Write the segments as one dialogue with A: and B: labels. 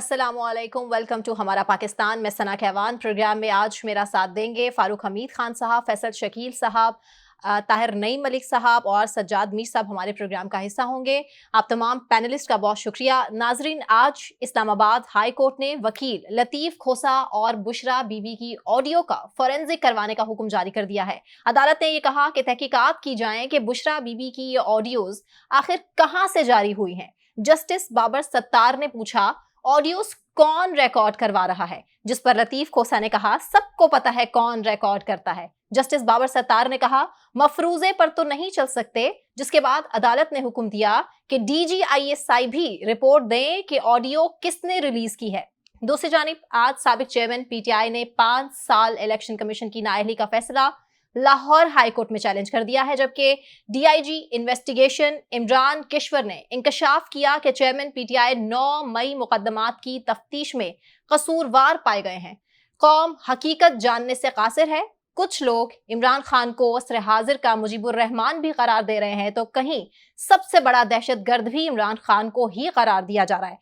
A: अस्सलामुअलैकुम, welcome to हमारा पाकिस्तान। मैं सना कहवान। प्रोग्राम में आज मेरा साथ देंगे फारूक हमीद खान साहब, फैसल शकील साहब, ताहिर नईम मलिक साहब और सज्जाद मीर साहब हमारे प्रोग्राम का हिस्सा होंगे। आप तमाम पैनलिस्ट का बहुत शुक्रिया। नाजरीन, आज इस्लामाबाद हाई कोर्ट ने वकील लतीफ खोसा और बुशरा बीबी की ऑडियो का फोरेंसिक करवाने का हुक्म जारी कर दिया है। अदालत ने यह कहा कि तहकीकात की जाए कि बुशरा बीबी की ये ऑडियोज आखिर कहां से जारी हुई हैं। जस्टिस बाबर सत्तार ने पूछा, ऑडियोज कौन रिकॉर्ड करवा रहा है? जिस पर लतीफ खोसा ने कहा, सबको पता है कौन रिकॉर्ड करता है। जस्टिस बाबर सत्तार ने कहा, मफरूजे पर तो नहीं चल सकते। जिसके बाद अदालत ने हुक्म दिया कि DGISI भी रिपोर्ट दें कि ऑडियो किसने रिलीज की है। दूसरी जानिब आज साबिक चेयरमैन PTI ने 5 साल इलेक्शन कमीशन की नाअहली का फैसला लाहौर हाई कोर्ट में चैलेंज कर दिया है, जबकि DIG इन्वेस्टिगेशन इमरान किश्वर ने इंकशाफ किया कि चेयरमैन PTI 9 मई मुकदमात की तफ्तीश में कसूरवार पाए गए हैं। कौम हकीकत जानने से कासिर है। कुछ लोग इमरान खान को असर हाजिर का मुजीबुर रहमान भी करार दे रहे हैं, तो कहीं सबसे बड़ा दहशतगर्द भी इमरान खान को ही करार दिया जा रहा है।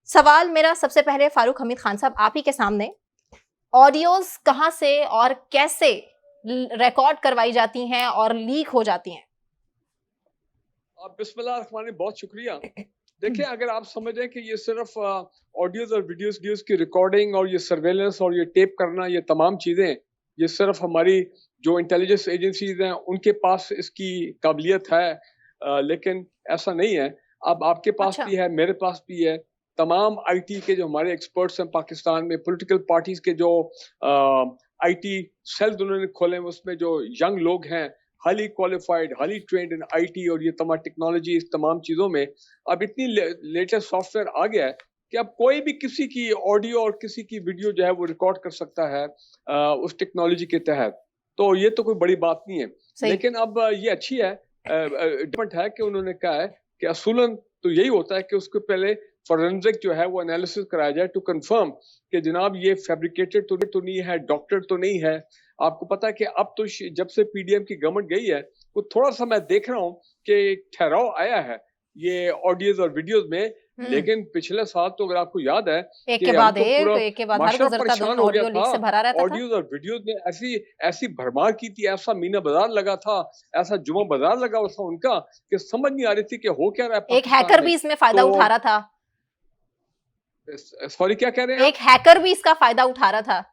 A: सवाल मेरा सबसे पहले फारूक हमीद खान साहब आप ही के सामने, ऑडियोज कहां से और कैसे रिकॉर्ड करवाई जाती हैं और लीक हो जाती हैं?
B: बिस्मिल्लाह, बहुत शुक्रिया। देखिए, अगर आप समझें कि ये सिर्फ ऑडियोज और वीडियोस की रिकॉर्डिंग और ये सर्वेलेंस और ये टेप करना, ये तमाम चीजें, ये सिर्फ हमारी जो इंटेलिजेंस एजेंसीज हैं उनके पास इसकी काबिलियत है, लेकिन ऐसा नहीं है। अब आपके पास भी है, मेरे पास भी है। तमाम IT के जो हमारे एक्सपर्ट्स हैं पाकिस्तान में, पॉलिटिकल पार्टीज के जो IT सेल उन्होंने खोले हैं, उसमें जो यंग लोग हैं, highly qualified, highly trend in IT और ये तमाम टेक्नोलॉजी, इस तमाम चीज़ों में अब इतनी लेटेस्ट सॉफ्टवेयर आ गया है कि अब कोई भी किसी की ऑडियो और किसी की वीडियो जो है वो रिकॉर्ड कर सकता है उस टेक्नोलॉजी के तहत। तो ये तो कोई बड़ी बात नहीं है, लेकिन अब ये अच्छी है, डिफरेंट है कि उन्होंने कहा है कि असूलन तो यही होता है कि उसके पहले फोरेंसिक जो है वो एनालिसिस कराया जाए टू कंफर्म कि जनाब ये फैब्रिकेटेड तो नहीं है, डॉक्टर तो नहीं है। आपको पता है कि अब तो जब से PDM की गवर्नमेंट गई है, वो थोड़ा सा मैं देख रहा हूँ कि ठहराव आया है ये ऑडियोज और वीडियोज में। लेकिन पिछले साल तो अगर आपको याद है
A: एक के बाद हर गुजरता दिन
B: ऑडियो
A: लीक से भरा रहता था।
B: ऑडियोज और वीडियोज ने ऐसी भरमार की थी, ऐसा मीना बाजार लगा था, ऐसा जुमा बाजार लगा था उनका कि समझ नहीं आ रही थी कि हो क्या रहा है।
A: एक हैकर भी इसमें फायदा उठा रहा था।
B: सॉरी, क्या कह रहे हैं?
A: एक हैकर भी इसका फायदा उठा रहा था।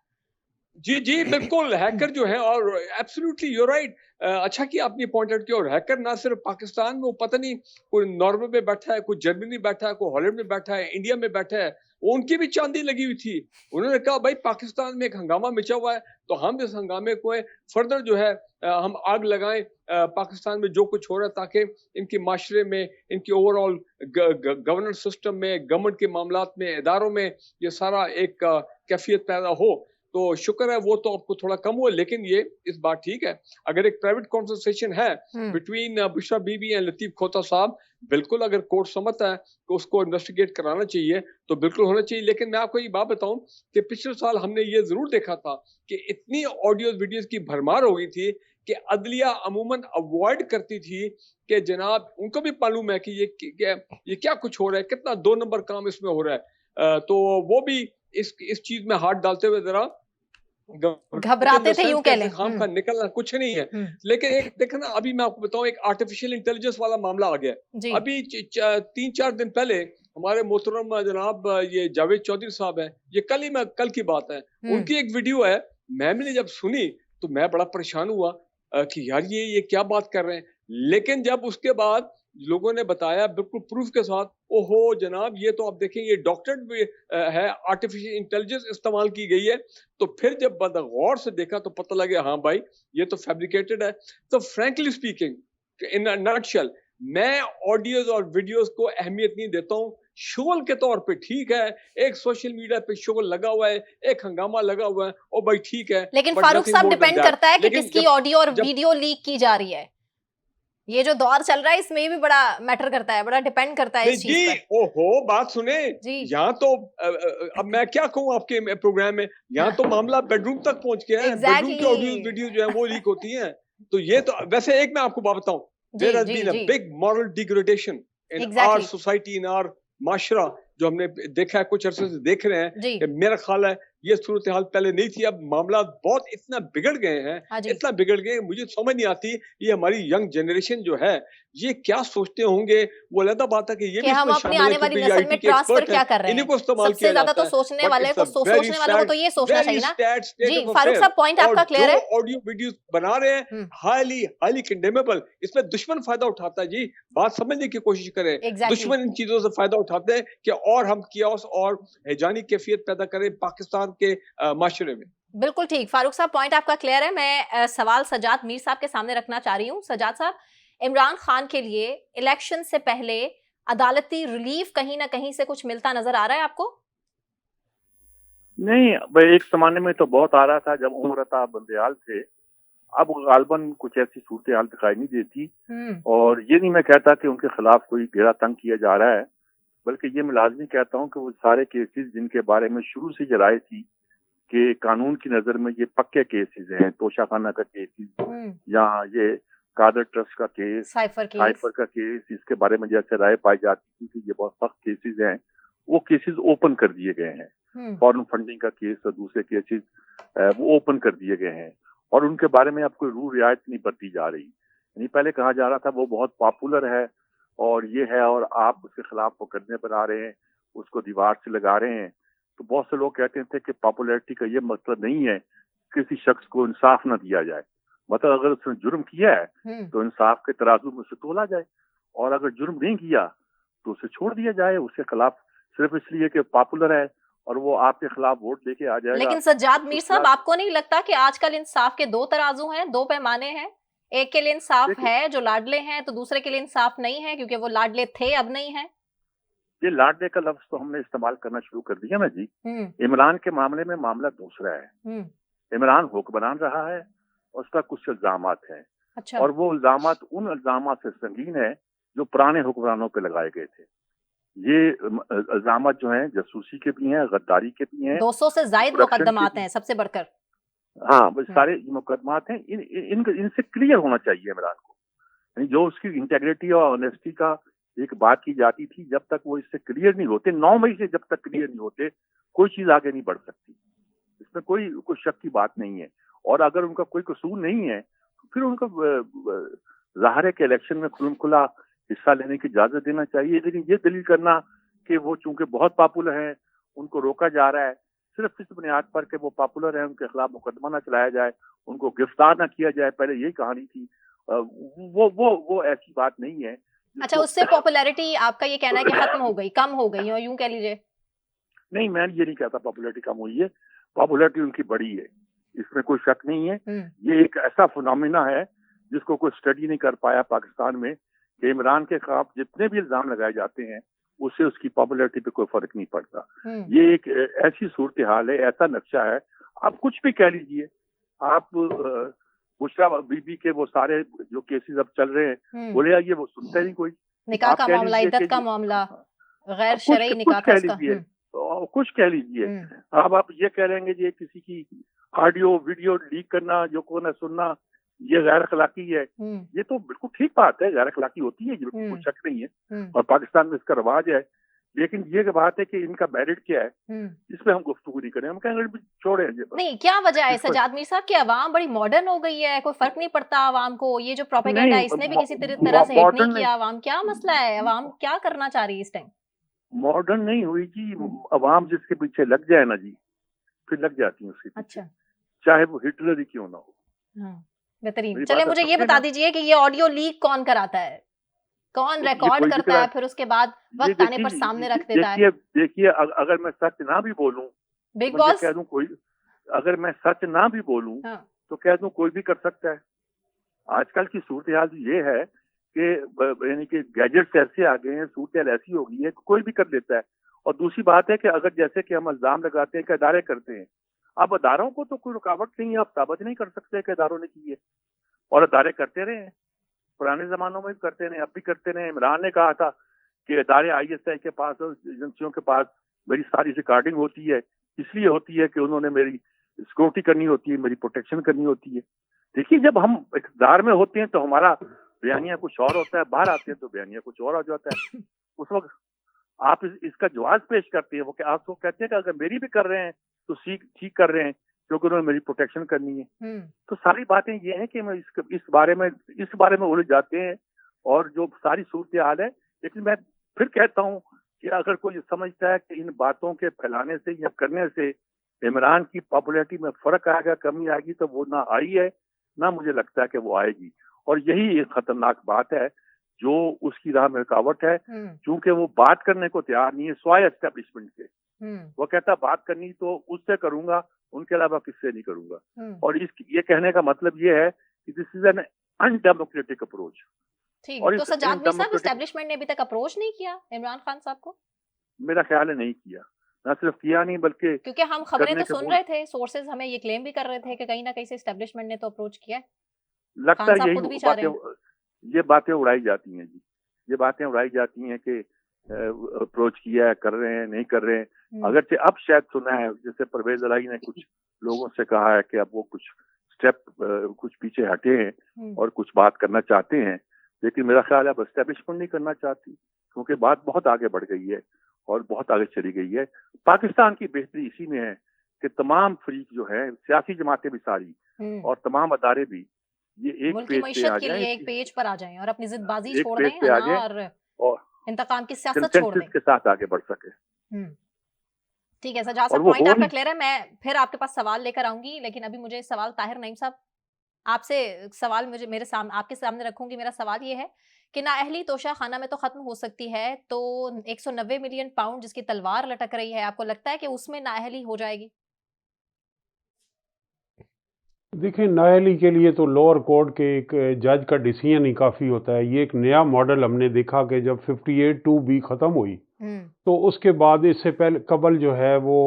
B: जी बिल्कुल, हैकर जो है, और एब्सोल्युटली यू राइट। अच्छा कि आपने पॉइंट आउट किया। और हैकर ना सिर्फ पाकिस्तान में, वो पता नहीं कोई नॉर्वे में बैठा है, कोई जर्मनी में बैठा है, कोई हॉलैंड में बैठा है, इंडिया में बैठा है, उनकी भी चांदी लगी हुई थी। उन्होंने कहा भाई पाकिस्तान में एक हंगामा मचा हुआ है, तो हम इस हंगामे को फर्दर जो है हम आग लगाएं पाकिस्तान में जो कुछ हो रहा है, ताकि इनके माशरे में, इनके ओवरऑल गवर्नेंस सिस्टम में, गवर्नमेंट के मामलात में, इदारों में ये सारा एक कैफियत पैदा हो। तो शुक्र है वो तो आपको थोड़ा कम हुआ, लेकिन ये इस बात ठीक है। अगर एक प्राइवेट कॉन्वर्सेशन है बिटवीन बुशरा बीबी एंड लतीफ खोसा साहब, बिल्कुल अगर कोर्ट समझता है कि उसको इन्वेस्टिगेट कराना चाहिए तो बिल्कुल होना चाहिए। लेकिन मैं आपको ये बात बताऊं कि पिछले साल हमने ये जरूर देखा था कि इतनी ऑडियोज वीडियोज की भरमार हो गई थी कि अदलिया अमूमन अवॉइड करती थी कि जनाब उनको भी मालूम है कि ये क्या कुछ हो रहा है, कितना 2 नंबर काम इसमें हो रहा है। तो वो भी इस चीज में हाथ डालते हुए जरा
A: घबराते थे, यूं कह लें।
B: काम का निकलना कुछ नहीं है। लेकिन एक देखो ना, अभी मैं आपको बताऊं, एक आर्टिफिशियल इंटेलिजेंस वाला मामला आ गया। अभी 3-4 दिन पहले हमारे मोहतरम जनाब ये जावेद चौधरी साहब है, ये कल की बात है, उनकी एक वीडियो है। मैंने जब सुनी तो मैं बड़ा परेशान हुआ कि यार ये क्या बात कर रहे हैं। लेकिन जब उसके बाद लोगों ने बताया बिल्कुल प्रूफ के साथ, ओहो जनाब ये तो आप देखें ये डॉक्टर्ड है, आर्टिफिशियल इंटेलिजेंस इस्तेमाल की गई है। तो फिर जब गौर से देखा तो पता लगा हाँ भाई ये तो फैब्रिकेटेड है। तो frankly speaking, in a nutshell, मैं ऑडियोज और वीडियोस को अहमियत नहीं देता हूँ। शोल के तौर पे ठीक है, एक सोशल मीडिया पे शोल लगा हुआ है, एक हंगामा लगा हुआ है, ओ भाई ठीक है।
A: लेकिन फारूक साहब, डिपेंड करता है कि किसकी ऑडियो और वीडियो लीक की जा रही है। ये जो दौर चल रहा है इसमें भी बड़ा मैटर करता है, बड़ा डिपेंड करता है इस चीज पर।
B: ओहो, बात सुने, यहाँ तो अब मैं क्या कहूँ आपके प्रोग्राम में, यहाँ तो मामला बेडरूम तक पहुंच गया है। बेडरूम की ऑडियो वीडियो जो है वो लीक होती हैं। तो ये तो वैसे एक मैं आपको बात बताऊं, there has been a big moral degradation in our society, in our माशरा, जो हमने देखा है, कुछ अरसे से देख रहे हैं,
A: जी।
B: कि मेरा ख्याल है ये सूरत हाल पहले नहीं थी। अब मामला बहुत इतना बिगड़ गए हैं,
A: हाँ जी।
B: इतना बिगड़ गए, मुझे समझ नहीं आती ये हमारी यंग जनरेशन जो है, ये क्या सोचते होंगे। वो अलग बात है कि ये
A: कि
B: भी
A: हम
B: इसमें
A: अपनी
B: शामिल है
A: आने वाली
B: क्योंकि ये
A: नस्ल में
B: आईटी के
A: ट्रांसफर
B: एक्सपर्ट हैं,
A: क्या कर रहे
B: इन्हीं
A: हैं?
B: को इस्तेमाल
A: सबसे
B: किया
A: ज़्यादा
B: जाता
A: तो
B: है।
A: सोचने
B: बट
A: वाले
B: इट्स अ
A: को
B: वेरी
A: सोचने वालों को
B: सैड,
A: तो ये सोचना
B: वेरी
A: चाहिए ना।
B: सैड स्टेट
A: जी,
B: ऑफ
A: फारूक
B: अफेयर।
A: साहब पॉइंट
B: और
A: आपका
B: जो
A: क्लियर है।
B: ऑडियो वीडियोस बना रहे हैं,
A: हुँ,
B: हाईली हाईली कंडेमेबल। इसमें दुश्मन फायदा उठाता है जी। बात समझने की कोशिश करें।
A: एग्ज़ैक्टली।
B: दुश्मन इन चीजों से फायदा उठाते हैं कि और हम कियास और हैजानी कैफियत पैदा करें पाकिस्तान के माशरे में।
A: बिल्कुल ठीक। फारूक साहब पॉइंट आपका क्लियर है। मैं सवाल सज्जाद मीर साहब के सामने रखना चाह रही हूँ। सज्जाद साहब, इमरान खान के लिए इलेक्शन से पहले अदालती रिलीफ कहीं न कहीं से कुछ मिलता नज़र आ रहा है आपको?
C: नहीं, भाई एक ज़माने में तो बहुत आ रहा था जब उमर अता बंदयाल थे। अब गालबन कुछ ऐसी सूरत-ए-हाल दिखाई नहीं देती
A: हुँ,
C: और ये नहीं मैं कहता कि उनके खिलाफ कोई घेरा तंग किया जा रहा है, बल्कि ये मैं लाज़मी कहता हूँ कि वो सारे केसेज़ जिनके बारे में शुरू से ये राय थी कि कानून की नज़र में ये पक्के केसेज़ हैं, तोशाखाना का केसेज़
A: हुँ,
C: या ये कादर ट्रस्ट का केस,
A: साइफर केस।
C: साइफर का केस, इसके बारे में जैसे राय पाई जाती थी कि ये बहुत सख्त केसेज़ हैं, वो केसेज़ ओपन कर दिए गए हैं।
A: हुँ,
C: फॉरेन फंडिंग का केस और दूसरे केसेस वो ओपन कर दिए गए हैं और उनके बारे में अब कोई रूल रियायत नहीं बरती जा रही। यानी पहले कहा जा रहा था वो बहुत पॉपुलर है और ये है और आप उसके खिलाफ मुकदमे बना रहे हैं, उसको दीवार से लगा रहे हैं। तो बहुत से लोग कहते थे कि पॉपुलैरिटी का ये मतलब नहीं है किसी शख्स को इंसाफ ना दिया जाए। मतलब अगर उसने जुर्म किया है
A: हुँ।
C: तो इंसाफ के तराजू में उसे तोला जाए और अगर जुर्म नहीं किया तो उसे छोड़ दिया जाए। उसके खिलाफ सिर्फ इसलिए कि पॉपुलर है और वो आपके खिलाफ वोट लेके आ जाएगा
A: लेकिन सज्जाद
C: तो
A: मीर साहब,
C: खिलाफ
A: आपको नहीं लगता कि आजकल इंसाफ के 2 तराजू हैं, 2 पैमाने हैं? एक के लिए इंसाफ
C: देखिए
A: है जो लाडले हैं, तो दूसरे के लिए इंसाफ नहीं है क्योंकि वो लाडले थे, अब नहीं हैं?
C: ये लाडले का लफ्ज तो हमने इस्तेमाल करना शुरू कर दिया ना जी।
A: हुँ,
C: इमरान के मामले में मामला दूसरा है।
A: हुँ,
C: इमरान हुक्मरान रहा है और उसका कुछ इल्जामात हैं
A: अच्छा।
C: और वो इल्जामात उन इल्जामात से संगीन है जो पुराने हुक्मरानों पे लगाए गए थे। ये इल्जामात जो हैं जासूसी के भी हैं, गद्दारी के भी हैं,
A: 200 से ज़ायद
C: करप्शन के
A: मुकद्दमात
C: भी।
A: हैं सबसे बढ़कर।
C: हाँ, वो
A: हुँ,
C: सारे मुकदमात हैं। इनसे क्लियर होना चाहिए इमरान को। यानी जो उसकी इंटेग्रिटी और ऑनेस्टी का एक बात की जाती थी, जब तक वो इससे क्लियर नहीं होते, 9 मई से जब तक क्लियर नहीं होते, कोई चीज़ आगे नहीं बढ़ सकती। इसमें कोई शक की बात नहीं है और अगर उनका कोई कसूर नहीं है, तो फिर उनको ज़ाहिर है कि इलेक्शन में खुला हिस्सा लेने की इजाज़त देना चाहिए। लेकिन ये दलील करना कि वो चूँकि बहुत पॉपुलर हैं, उनको रोका जा रहा है, सिर्फ़ इस बुनियाद पर कि वो पॉपुलर हैं, उनके खिलाफ मुकदमा ना चलाया जाए, उनको गिरफ्तार ना किया जाए, पहले यही कहानी थी। वो ऐसी बात नहीं है
A: अच्छा,
C: जिसको
A: उससे पॉपुलैरिटी आपका ये कहना है कि खत्म हो गई, कम हो गई, और यूँ कह लीजिए?
C: नहीं, मैं ये नहीं कहता पॉपुलैरिटी कम हुई है, पॉपुलैरिटी उनकी बढ़ी है, इसमें कोई शक नहीं है।
A: हुँ,
C: ये एक ऐसा फिनोमेना है जिसको कोई स्टडी नहीं कर पाया पाकिस्तान में कि इमरान के खिलाफ जितने भी इल्ज़ाम लगाए जाते हैं, उससे उसकी पॉपुलैरिटी पे कोई फ़र्क नहीं पड़ता।
A: हुँ,
C: ये एक ऐसी सूरत-ए-हाल है, ऐसा नक्शा है, आप कुछ भी कह लीजिए, आप बुशरा बीबी के वो सारे जो केसेज़ अब चल रहे हैं,
A: हुँ।
C: बोले यार ये वो सुनता ही नहीं कोई।
A: निकाह
C: आप
A: का
C: कह
A: मामला,
C: लीजिए
A: इद्दत
C: कि
A: का मामला, गैर
C: अब
A: शरई निकाह
C: कुछ
A: था
C: कह
A: उसका।
C: लीजिए कुछ कह लीजिए।
A: हुँ,
C: अब आप ये कह लेंगे ये किसी की ऑडियो वीडियो लीक करना जो को न सुनना ये गैर अखलाकी है।
A: हुँ,
C: ये तो बिल्कुल ठीक बात है, गैर अखलाकी होती है, ये बिल्कुल कोई
A: हुँ,
C: शक नहीं है
A: हुँ,
C: और पाकिस्तान में इसका रवाज है। लेकिन ये बात है कि इनका मेरिट क्या है,
A: हुँ।
C: इस पे हम गुफ्तगू नहीं करें, हम कहेंगे भी छोड़ें ये बस।
A: नहीं, क्या वजह है
C: इस पर
A: सज्जाद मीर साहब कि अवाम बड़ी मॉडर्न हो गई है, कोई फ़र्क नहीं पड़ता अवाम को, ये जो प्रोपेगेंडा
C: नहीं
A: है इसने भी किसी तरह से हिट नहीं
C: मॉडर्न
A: किया अवाम, क्या मसला है? अवाम क्या करना चाह रही है इस टाइम?
C: मॉडर्न नहीं हुई जी,
A: हुँ,
C: अवाम जिसके पीछे लग जाए ना जी, फिर लग जाती है उसके पीछे,
A: अच्छा,
C: चाहे वो हिटलर ही क्यों ना हो।
A: हाँ, बेहतरीन।
C: मेरी
A: चलिए
C: बात आप
A: मुझे ये
C: समझे
A: बता
C: ना?
A: दीजिए कि ये ऑडियो लीक कौन कराता है? कौन
C: तो ये
A: रिकॉर्ड
C: कोई भी
A: करता
C: करा
A: है फिर उसके बाद
C: ये
A: वक़्त आने पर सामने रख देता है?
C: देखिए देखिए अगर मैं सच ना भी बोलूं तो
A: बिग
C: मैं ये
A: बॉस?
C: कह दूं कोई अगर मैं सच ना भी बोलूं
A: हाँ,
C: तो कह दूं कोई भी कर सकता है। आजकल की सूरत-ए-हाल ये है कि यानी कि गैजेट्स ऐसे आ गए हैं, सूरत-ए-हाल ऐसी हो गई है कि कोई भी कर लेता है। और दूसरी बात है कि अगर जैसे कि हम इल्ज़ाम लगाते हैं कि अदारे करते हैं, अब अदारों को तो कोई रुकावट नहीं है, आप साबित नहीं कर सकते कि अदारों ने की है और अदारे करते रहे हैं। पुराने ज़मानों में भी करते रहे, अब भी करते रहे। इमरान ने कहा था कि अदारे आईएसआई के पास और एजेंसियों के पास मेरी सारी रिकॉर्डिंग होती है, इसलिए होती है कि उन्होंने मेरी सिक्योरिटी करनी होती है, मेरी प्रोटेक्शन करनी होती है। देखिए जब हम इक़्तिदार में होते हैं तो हमारा बयानिया कुछ और होता है, बाहर आते हैं तो बयानिया कुछ और हो जाता है। उस वक़्त आप इसका जवाब पेश करते हैं, वो आप तो कहते हैं कि अगर मेरी भी कर रहे हैं तो ठीक कर रहे हैं, क्योंकि उन्होंने मेरी प्रोटेक्शन करनी है। तो सारी बातें ये हैं कि मैं इस बारे में उलझ जाते हैं, और जो सारी सूरत हाल है। लेकिन मैं फिर कहता हूँ कि अगर कोई समझता है कि इन बातों के फैलाने से या करने से इमरान की पॉपुलैरिटी में फर्क आएगा, कमी आएगी, तो वो ना आई है, ना मुझे लगता है कि वो आएगी। और यही एक खतरनाक बात है जो उसकी राह में रुकावट है, क्योंकि वो बात करने को तैयार नहीं है स्वाय एस्टेब्लिशमेंट के। वो कहता बात करनी तो उससे करूंगा, उनके अलावा किससे नहीं करूंगा। और ये कहने का मतलब ये है कि this is an undemocratic approach.
A: ठीक, तो सज्जाद मीर साहब, एस्टेब्लिशमेंट ने अभी तक अप्रोच नहीं किया इमरान खान साहब को?
C: मेरा ख्याल है नहीं किया, ना सिर्फ किया नहीं बल्कि,
A: क्योंकि हम खबरें तो सुन रहे थे, सोर्सेज हमें ये क्लेम भी कर रहे थे कि कहीं ना कहीं से एस्टेब्लिशमेंट ने तो अप्रोच किया है।
C: लगता है ये बातें उड़ाई जाती हैं जी, ये बातें उड़ाई जाती हैं कि अप्रोच किया है, कर रहे हैं, नहीं कर रहे हैं। अगरचे अब शायद सुना है, जैसे परवेज इलाही ने कुछ लोगों से कहा है कि अब वो कुछ स्टेप कुछ पीछे हटे हैं और कुछ बात करना चाहते हैं, लेकिन मेरा ख्याल है अब एस्टेब्लिशमेंट नहीं करना चाहती, क्योंकि बात बहुत आगे बढ़ गई है और बहुत आगे चली गई है। पाकिस्तान की बेहतरी इसी में है कि तमाम फरीक जो है, सियासी जमातें भी सारी और तमाम अदारे भी, ये एक पेज पे आ जाएं,
A: एक पेज पर आ जाएं और अपनी जिद्दबाजी छोड़ दें और इंतकाम की सियासत छोड़ दें,
C: के साथ आगे बढ़ सके।
A: ठीक है सज्जाद साहब, पॉइंट आपका क्लियर है। मैं फिर आपके पास सवाल लेकर आऊंगी, लेकिन अभी मुझे सवाल ताहिर नईम साहब आपसे सवाल आपके सामने रखूंगी। मेरा सवाल ये है कि नाअहली तोशा खाना में तो खत्म हो सकती है, तो 190 मिलियन पाउंड जिसकी तलवार लटक रही है, आपको लगता है कि उसमें नाअहली हो जाएगी?
D: देखिए, नाअहली के लिए तो लोअर कोर्ट के एक जज का डिसीजन ही काफ़ी होता है। ये एक नया मॉडल हमने देखा कि जब 58(2)B ख़त्म हुई, तो उसके बाद इससे कबल जो है वो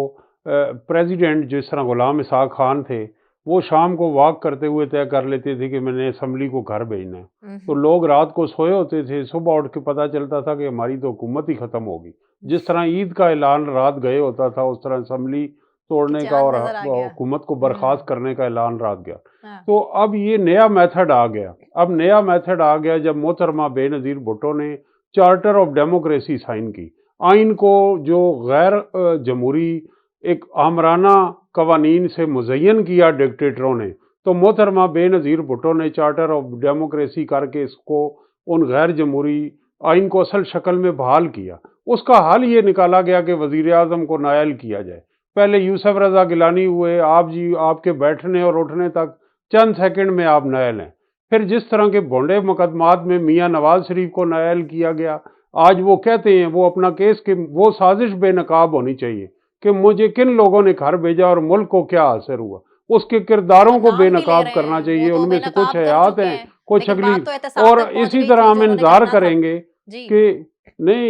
D: प्रेसिडेंट जिस तरह गुलाम इसहाक खान थे, वो शाम को वॉक करते हुए तय कर लेते थे कि मैंने असम्बली को घर भेजना है। तो लोग रात को सोए होते थे, सुबह उठ के पता चलता था कि हमारी तो हुकूमत ही ख़त्म होगी। जिस तरह ईद का ऐलान रात गए होता था, उस तरह असम्बली तोड़ने का और हुकूमत को बर्खास्त करने का ऐलान रात गया। तो अब ये नया मेथड आ गया। अब नया मेथड आ गया जब मोहतरमा बेनज़ीर भुट्टो ने चार्टर ऑफ डेमोक्रेसी साइन की, आइन को जो गैर जमहूरी एक आमराना कवानीन से मुज़य्यन किया डिक्टेटरों ने, तो मोहतरमा बेनज़ीर भुट्टो ने चार्टर ऑफ डेमोक्रेसी करके इसको उन गैर जमहूरी आइन को असल शक्ल में बहाल किया। उसका हल ये निकाला गया कि वज़ीर आज़म को नायल किया जाए। पहले यूसुफ रज़ा गिलानी हुए, आपके बैठने और उठने तक चंद सेकंड में आप नायल हैं। फिर जिस तरह के भोंडे मुकदमात में मियाँ नवाज शरीफ को नायल किया गया, आज वो कहते हैं वो अपना केस कि वो साजिश बेनकाब होनी चाहिए कि मुझे किन लोगों ने घर भेजा और मुल्क को क्या असर हुआ, उसके किरदारों को बेनकाब करना चाहिए। उनमें से कुछ हयात हैं, कुछ अगली, और इसी तरह हम इंतजार करेंगे कि नहीं,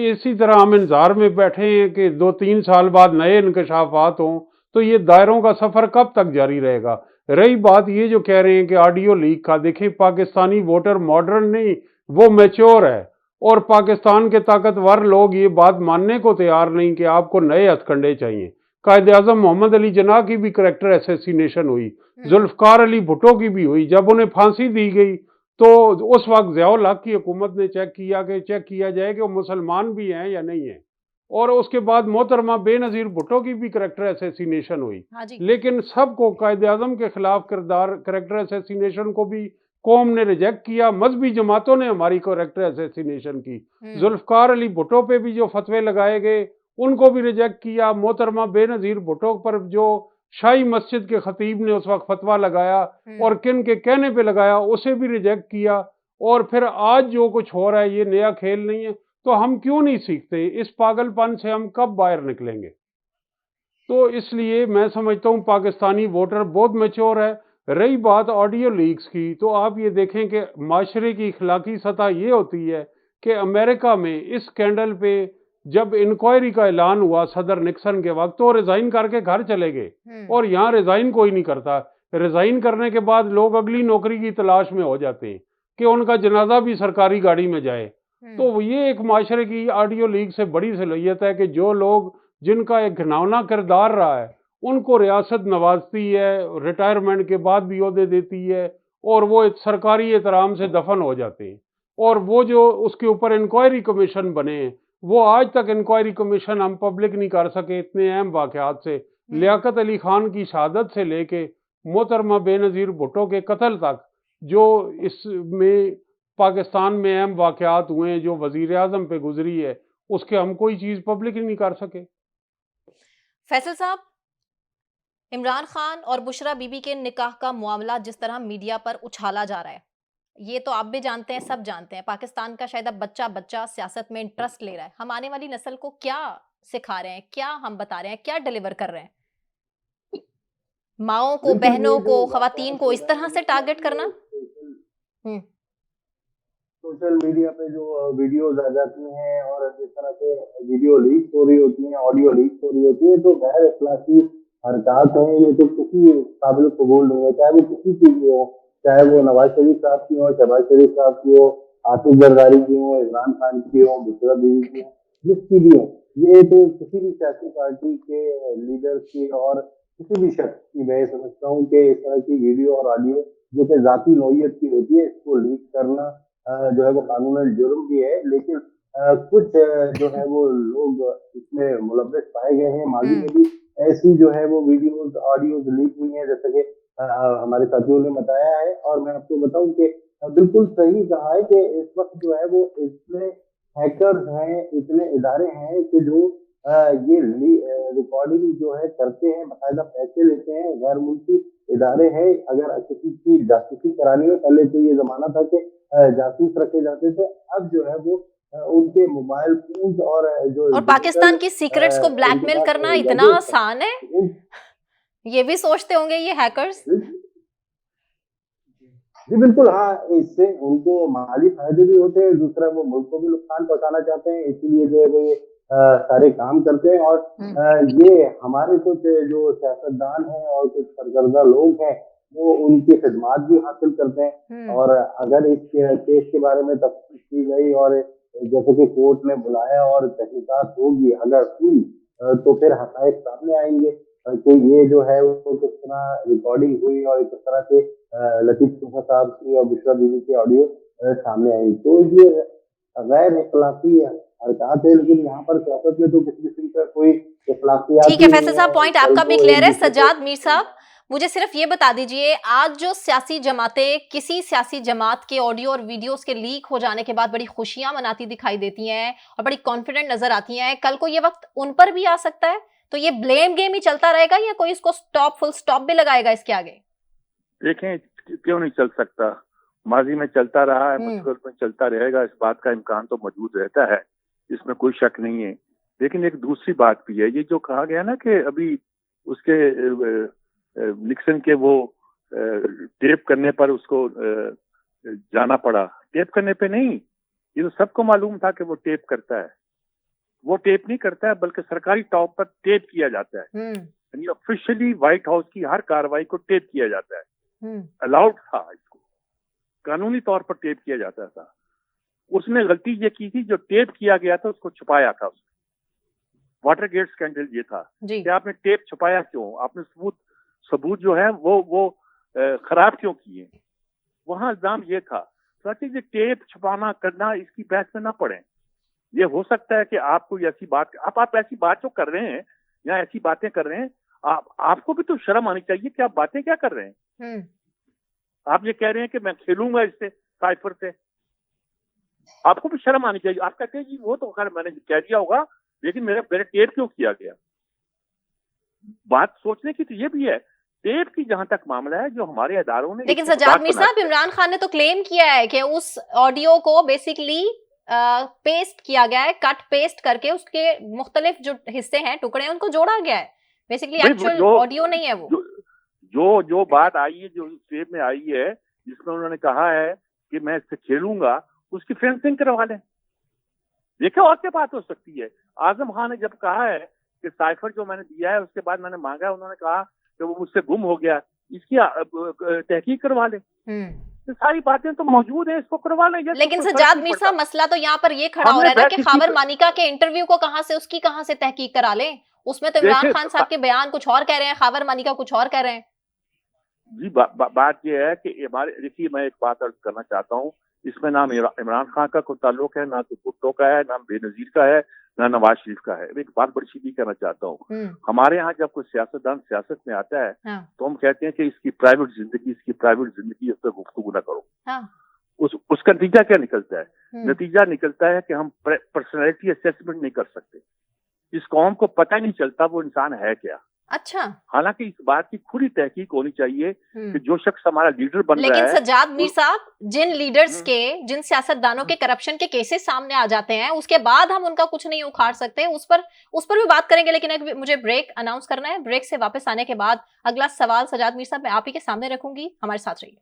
D: इसी तरह हम इंतजार में बैठे हैं कि 2-3 साल बाद नए इंकशाफात हों, तो ये दायरों का सफ़र कब तक जारी रहेगा। रही बात ये जो कह रहे हैं कि ऑडियो लीक का, देखिए पाकिस्तानी वोटर मॉडर्न नहीं, वो मैच्योर है, और पाकिस्तान के ताकतवर लोग ये बात मानने को तैयार नहीं कि आपको नए हथकंडे चाहिए। कायद-ए-आज़म मोहम्मद अली जिन्ना की भी करैक्टर असैसिनेशन हुई, जुल्फ़िकार अली भुट्टो की भी हुई। जब उन्हें फांसी दी गई तो उस वक्त ज़िया-उल हक की हुकूमत ने चेक किया जाए कि वो मुसलमान भी हैं या नहीं है, और उसके बाद मोहतरमा बेनज़ीर भुट्टो की भी करैक्टर असैसिनेशन हुई। लेकिन सबको कायद-ए-आज़म के खिलाफ करैक्टर असैसिनेशन को भी कौम ने रिजेक्ट किया, मजहबी जमातों ने हमारी करैक्टर असैसिनेशन की। जुल्फ़िकार अली भुट्टो पे भी जो फतवे लगाए गए उनको भी रिजेक्ट किया। मोहतरमा बेनज़ीर भुट्टो पर जो शाही मस्जिद के खतीब ने उस वक्त फतवा लगाया और किन के कहने पे लगाया, उसे भी रिजेक्ट किया। और फिर आज जो कुछ हो रहा है, ये नया खेल नहीं है, तो हम क्यों नहीं सीखते? इस पागलपन से हम कब बाहर निकलेंगे? तो इसलिए मैं समझता हूँ पाकिस्तानी वोटर बहुत मैच्योर है। रही बात ऑडियो लीक्स की, तो आप ये देखें कि माशरे की इखलाकी सतह ये होती है कि अमेरिका में इस स्कैंडल पे जब इंक्वायरी का ऐलान हुआ सदर निक्सन के वक्त, तो रिजाइन करके घर चले गए, और यहाँ रिजाइन कोई नहीं करता। रिजाइन करने के बाद लोग अगली नौकरी की तलाश में हो जाते हैं कि उनका जनाजा भी सरकारी गाड़ी में जाए। तो ये एक माशरे की ऑडियो लीक से बड़ी सलाहियत है कि जो लोग, जिनका एक घिनौना किरदार रहा है, उनको रियासत नवाजती है, रिटायरमेंट के बाद भी ओहदे देती है, और वो एक सरकारी एहतराम से दफन हो जाते हैं। और वो जो उसके ऊपर इंक्वायरी कमीशन बने हैं, वो आज तक इंक्वायरी कमीशन हम पब्लिक नहीं कर सके इतने अहम वाकयात से। लियाकत अली खान की शहादत से लेके मोहतरमा बेनज़ीर भुट्टो के कत्ल तक जो इसमें पाकिस्तान में अहम वाकयात हुए हैं, जो वजीर आजम पे गुजरी है, उसके हम कोई चीज़ पब्लिक ही नहीं कर सके।
A: फैसल साहब, इमरान खान और बुशरा बीबी के निकाह का मामला जिस तरह मीडिया पर उछाला जा रहा है, ये तो आप भी जानते हैं, सब जानते हैं, पाकिस्तान का शायद अब बच्चा बच्चा सियासत में इंटरेस्ट ले रहा है। हम आने वाली नस्ल को क्या सिखा रहे हैं, क्या हम बता रहे हैं, क्या डिलीवर कर रहे हैं? माओं को, बहनों को, खवातीन को इस तरह से टारगेट करना।
E: सोशल मीडिया पे जो वीडियोज आ जाती हैं और जिस तरह से वीडियो लीक हो रही होती हैं, ऑडियो लीक हो रही होती है, तो गैर इखलाकी हरकत हैं। ये तो किसी काबिल कबूल नहीं है, चाहे वो किसी की भी हो, चाहे वो नवाज शरीफ साहब की हो, शहबाज शरीफ साहब की हो, आसिफ जरदारी की हो, इमरान खान की हो, बुशरा बीवी की हो, जिसकी भी हो। ये तो किसी भी सियासी पार्टी के लीडर की और किसी भी शख्स की मैं समझता हूँ कि इस तरह की वीडियो और ऑडियो जो कि जाती नौयत की होती है, इसको लीक करना जो है वो कानूनन जुर्म भी है। लेकिन कुछ जो है वो लोग इसमें मुलव्वस पाए गए हैं। माजी में भी ऐसी जो है वो वीडियोज ऑडियोज लीक हुई हैं, जैसे कि हमारे साथियों ने बताया है। और मैं आपको बताऊं कि बिल्कुल सही कहा है कि इस वक्त जो है वो इतने हैकर्स हैं, इतने इदारे हैं कि जो ये रिकॉर्डिंग जो है करते हैं, बाकायदा पैसे लेते हैं, गैर मुल्की इदारे हैं। अगर किसी की जासूसी करानी हो, पहले तो ये जमाना था कि जासूस रखे जाते थे, अब जो है वो उनके मोबाइल फोन और
A: पाकिस्तान की सीक्रेट्स को ब्लैकमेल करना इतना आसान है, ये भी सोचते होंगे ये हैकर्स।
E: जी बिल्कुल, हाँ, इससे उनको माली फायदे भी होते हैं, दूसरा वो मुल्क को भी नुकसान पहुंचाना चाहते हैं, इसीलिए जो है वो ये सारे काम करते हैं। और ये हमारे कुछ जो सियासतदान हैं और कुछ सरगर्दा लोग हैं, वो उनकी खिदमात भी हासिल करते हैं। और अगर इस केस के बारे में तफ्तीश की गई और जैसे कि कोर्ट ने बुलाया और तहकीकात होगी, अगर हुई तो फिर हक़ाइक़ सामने आएंगे कि ये जो है वो किस तरह रिकॉर्डिंग हुई और किस तरह से लतीफ़ सूफा साहब की और बुशरा बीवी की ऑडियो सामने आई। तो ये गैर इखलाकी हरकत है, लेकिन यहाँ पर सियासत में तो किसी किस्म का कोई इखलाकियात।
A: ठीक है फैसल साहब, पॉइंट आपका भी क्लियर है। सज्जाद मीर साहब, मुझे सिर्फ ये बता दीजिए, आज जो सियासी जमातें किसी सियासी जमात के ऑडियो और वीडियोस के लीक हो जाने के बाद बड़ी खुशियां मनाती दिखाई देती हैं और बड़ी कॉन्फिडेंट नजर आती हैं, कल को ये वक्त उन पर भी आ सकता है। तो ये ब्लेम गेम ही चलता रहेगा या कोई इसको फुल स्टॉप भी लगाएगा इसके आगे?
C: देखें, क्यों नहीं चल सकता, माजी में चलता रहा है, मुस्तकबिल में चलता रहेगा, इस बात का इम्कान तो मौजूद रहता है, इसमें कोई शक नहीं है। लेकिन एक दूसरी बात भी है, ये जो कहा गया ना कि अभी उसके निक्सन के वो टेप करने पर उसको जाना पड़ा, टेप करने पे नहीं, ये तो सबको मालूम था कि वो टेप करता है। वो टेप नहीं करता है, बल्कि सरकारी तौर पर टेप किया जाता है, यानी ऑफिशियली व्हाइट हाउस की हर कार्रवाई को टेप किया जाता है। अलाउड था, इसको कानूनी तौर पर टेप किया जाता था। उसने गलती ये की थी, जो टेप किया गया था उसको छुपाया था। उसने वाटरगेट स्कैंडल ये था कि आपने टेप छुपाया क्यों, आपने सबूत जो है वो खराब क्यों किए, वहां इल्जाम ये था। ताकि ये टेप छुपाना करना इसकी बहस में ना पड़े। ये हो सकता है कि आप कोई ऐसी बात, आप ऐसी बात जो कर रहे हैं या ऐसी बातें कर रहे हैं, आपको भी तो शर्म आनी चाहिए कि आप बातें क्या कर रहे हैं। आप ये कह रहे हैं कि मैं खेलूंगा इससे, साइफर से, आपको भी शर्म आनी चाहिए। आप कहते हैं जी वो तो खैर मैंने कह दिया होगा, लेकिन मेरे टेप क्यों किया गया। बात सोचने की तो ये भी है। टेप की जहां तक मामला है, जो हमारे अदारों ने,
A: लेकिन सज्जाद मीर साहब, इमरान खान ने तो क्लेम किया है कि उस ऑडियो को बेसिकली पेस्ट किया गया है, कट पेस्ट करके उसके मुख्तलिफ जो हिस्से हैं, टुकड़े हैं, उनको जोड़ा गया है। बेसिकली एक्चुअल ऑडियो नहीं है वो।
C: जो बात आई है, जो टेप में आई है, जिसमें उन्होंने कहा है कि मैं इससे खेलूंगा, उसकी फेंसिंग करवा लें। देखिए और क्या बात हो सकती है। आजम खान ने जब कहा है कि साइफर जो मैंने दिया है, उसके बाद मैंने मांगा है, उन्होंने कहा कि वो मुझसे गुम हो गया, इसकी तहकीक करवा ले। तो सारी बातें तो मौजूद है, इसको करवा लें।
A: लेकिन सज्जाद मीर साहब, मसला तो यहाँ पर ये खड़ा हो रहा है ना कि खावर मानिका के इंटरव्यू को उसकी कहां से तहकीक करा लें। उसमें तो इमरान खान साहब के बयान कुछ और कह रहे हैं, खावर मानिका कुछ और कह रहे हैं।
C: जी बात यह है कि हमारे, देखिए मैं एक बात अर्ज करना चाहता हूँ इसमें नाम इमरान खान का कोई ताल्लुक है, ना तो भुट्टो का है, ना बेनजीर का है, ना नवाज शरीफ का है। एक बात बड़ी सीधी कहना चाहता हूँ, हमारे यहाँ जब कोई सियासतदान सियासत में आता है तो हम कहते हैं कि इसकी प्राइवेट जिंदगी इस पर गुफ्तगू ना करो। उसका नतीजा क्या निकलता है? नतीजा निकलता है कि हम पर्सनैलिटी असेसमेंट नहीं कर सकते। इस कौम को पता ही नहीं चलता वो इंसान है क्या।
A: अच्छा,
C: हालांकि इस बात की खुली तहकीक होनी चाहिए कि जो शख्स हमारा लीडर बन रहा है।
A: लेकिन सज्जाद मीर साहब, जिन लीडर्स के, जिन सियासतदानों के करप्शन के केसेस सामने आ जाते हैं, उसके बाद हम उनका कुछ नहीं उखाड़ सकते, उस पर भी बात करेंगे। लेकिन एक मुझे ब्रेक अनाउंस करना है। ब्रेक से वापस आने के बाद अगला सवाल सज्जाद मीर साहब मैं आप ही के सामने रखूंगी, हमारे साथ रहिए।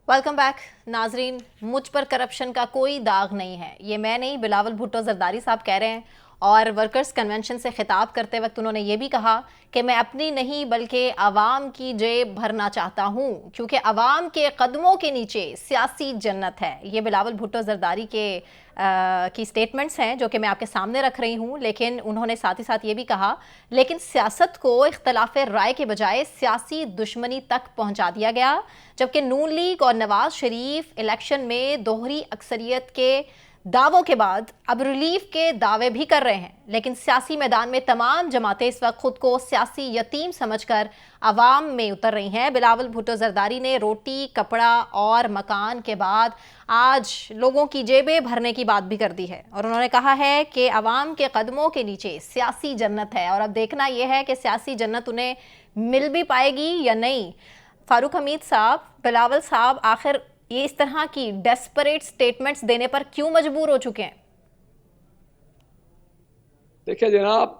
A: वेलकम बैक नाजरीन। मुझ पर करप्शन का कोई दाग नहीं है, ये मैं नहीं, बिलावल भुट्टो जरदारी साहब कह रहे हैं। और वर्कर्स कन्वेंशन से खिताब करते वक्त उन्होंने ये भी कहा कि मैं अपनी नहीं बल्कि आवाम की जेब भरना चाहता हूँ, क्योंकि आवाम के कदमों के नीचे सियासी जन्नत है। ये बिलावल भुट्टो जरदारी की स्टेटमेंट्स हैं जो कि मैं आपके सामने रख रही हूँ। लेकिन उन्होंने साथ ही साथ ये भी कहा, लेकिन सियासत को इख्तलाफ राय के बजाय सियासी दुश्मनी तक पहुँचा दिया गया, जबकि नून लीग और नवाज शरीफ इलेक्शन में दोहरी अक्सरियत के दावों के बाद अब रिलीफ के दावे भी कर रहे हैं। लेकिन सियासी मैदान में तमाम जमातें इस वक्त खुद को सियासी यतीम समझकर आवाम में उतर रही हैं। बिलावल भुट्टो जरदारी ने रोटी, कपड़ा और मकान के बाद आज लोगों की जेबें भरने की बात भी कर दी है, और उन्होंने कहा है कि आवाम के कदमों के नीचे सियासी जन्नत है, और अब देखना यह है कि सियासी जन्नत उन्हें मिल भी पाएगी या नहीं। फारूक हमीद साहब, बिलावल साहब आखिर ये इस तरह की डेस्परेट स्टेटमेंट्स देने पर क्यों मजबूर हो चुके हैं?
B: देखिए जनाब,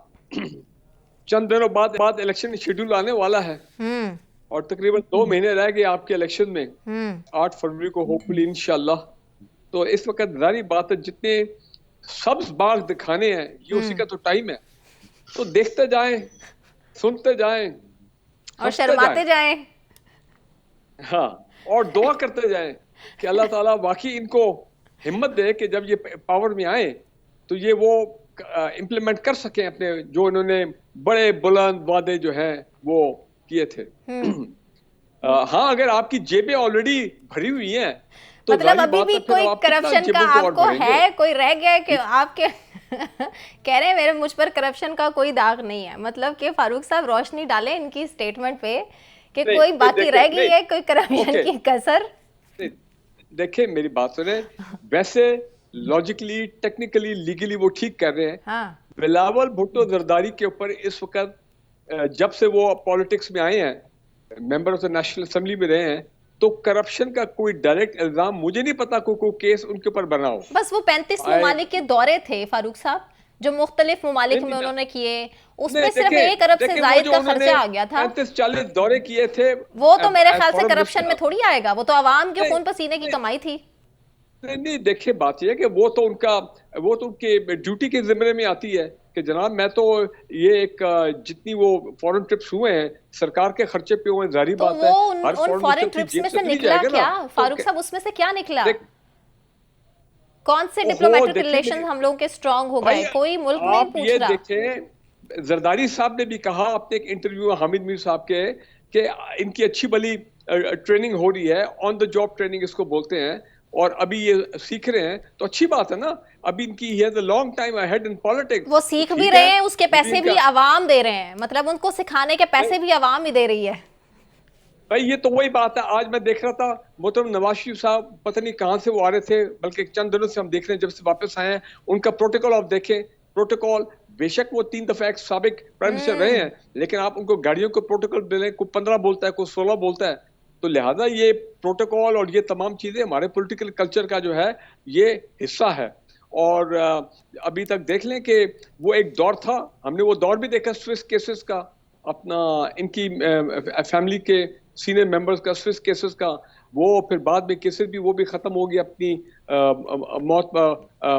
B: चंद दिनों बाद इलेक्शन शेड्यूल आने वाला है और तकरीबन 2 महीने रह गए आपके इलेक्शन में। 8 फरवरी को होपफुली इंशाल्लाह। तो इस वक्त जारी बात है, जितने सब्ज बाग दिखाने हैं ये उसी का तो टाइम है। तो देखते जाएं, सुनते जाएं
A: और शर्माते जाएं।
B: हाँ, और दुआ करते जाएं कि अल्लाह ताला वाकई इनको हिम्मत दे कि जब ये पावर में आए तो ये वो इम्प्लीमेंट कर सकें अपने जो इन्होंने बड़े बुलंद वादे जो हैं वो किए थे। हाँ, अगर आपकी जेबें ऑलरेडी भरी हुई हैं तो
A: मतलब अभी भी कोई करप्शन का आपको है, कोई रह गया कि आपके कह रहे हैं मेरे मुझ पर करप्शन का कोई दाग नहीं है। मतलब कि फारूक साहब रोशनी डालें इनकी स्टेटमेंट पे कि कोई बाकी रह गई है, कोई करप्शन की कसर।
B: देखिए मेरी बात सुने, वैसे लॉजिकली, टेक्निकली, लीगली वो ठीक कर रहे हैं। हाँ। बिलावल भुट्टो जरदारी के ऊपर इस वक्त जब से वो पॉलिटिक्स में आए हैं, member of the national assembly में रहे हैं, तो करप्शन का कोई डायरेक्ट इल्जाम मुझे नहीं पता कोई केस उनके ऊपर बना हो।
A: बस वो 35 ममालिक के दौरे थे फारूक साहब, जो मुख्तलिफ ममालिक में उन्होंने किए, उसमें सिर्फ 1 अरब से जायद का खर्चा आ गया था।
B: 35-40 दौरे किए थे,
A: वो तो मेरे ख्याल से करप्शन में थोड़ी आएगा, वो तो आवाम के खून पसीने की कमाई थी।
B: नहीं, देखिए बात यह है कि वो तो उनके ड्यूटी के जिम्मे में आती है कि जनाब मैं तो ये एक जितनी वो फॉरेन ट्रिप्स हुए हैं सरकार के खर्चे पे हुए, जारी
A: तो
B: बात है।
A: उन फॉरेन ट्रिप्स में से निकला क्या फारूक साहब? उसमें से क्या निकला? कौन से डिप्लोमेटिक रिलेशन हम लोगों के स्ट्रांग हो गए? कोई मुल्क नहीं पूछ रहा।
B: ये देखें, जरदारी साहब ने भी कहा अपने एक इंटरव्यू में हामिद मीर साहब के कि इनकी अच्छी भली ट्रेनिंग हो रही है, ऑन द जॉब ट्रेनिंग इसको बोलते हैं, और अभी ये सीख रहे हैं, तो अच्छी बात है ना। अभी इनकी he has a long time ahead in politics.
A: वो सीख भी रहे हैं, उसके पैसे भी आवाम दे रहे हैं, मतलब उनको सिखाने के पैसे भी आवाम ही दे रही है।
B: भाई ये तो वही बात है। आज मैं देख रहा था मोहतरम नवाज शरीफ साहब पता नहीं कहाँ से वो आ रहे थे, बल्कि चंद दिनों से हम देख रहे हैं जब से वापस आए हैं, उनका प्रोटोकॉल आप देखें। प्रोटोकॉल बेशक वो 3 दफा एक साबिक प्राइम मिनिस्टर रहे हैं, लेकिन आप उनको गाड़ियों को प्रोटोकॉल दे लें, कोई 15 बोलता है, कोई 16 बोलता है। तो लिहाजा ये प्रोटोकॉल और ये तमाम चीजें हमारे पॉलिटिकल कल्चर का जो है ये हिस्सा है। और अभी तक देख लें कि वो एक दौर था, हमने वो दौर भी देखा स्विस केसेस का, अपना इनकी फैमिली के सीनियर मेंबर्स का स्विस केसेस का, वो फिर बाद में केसेस भी वो भी खत्म हो गई, अपनी मौत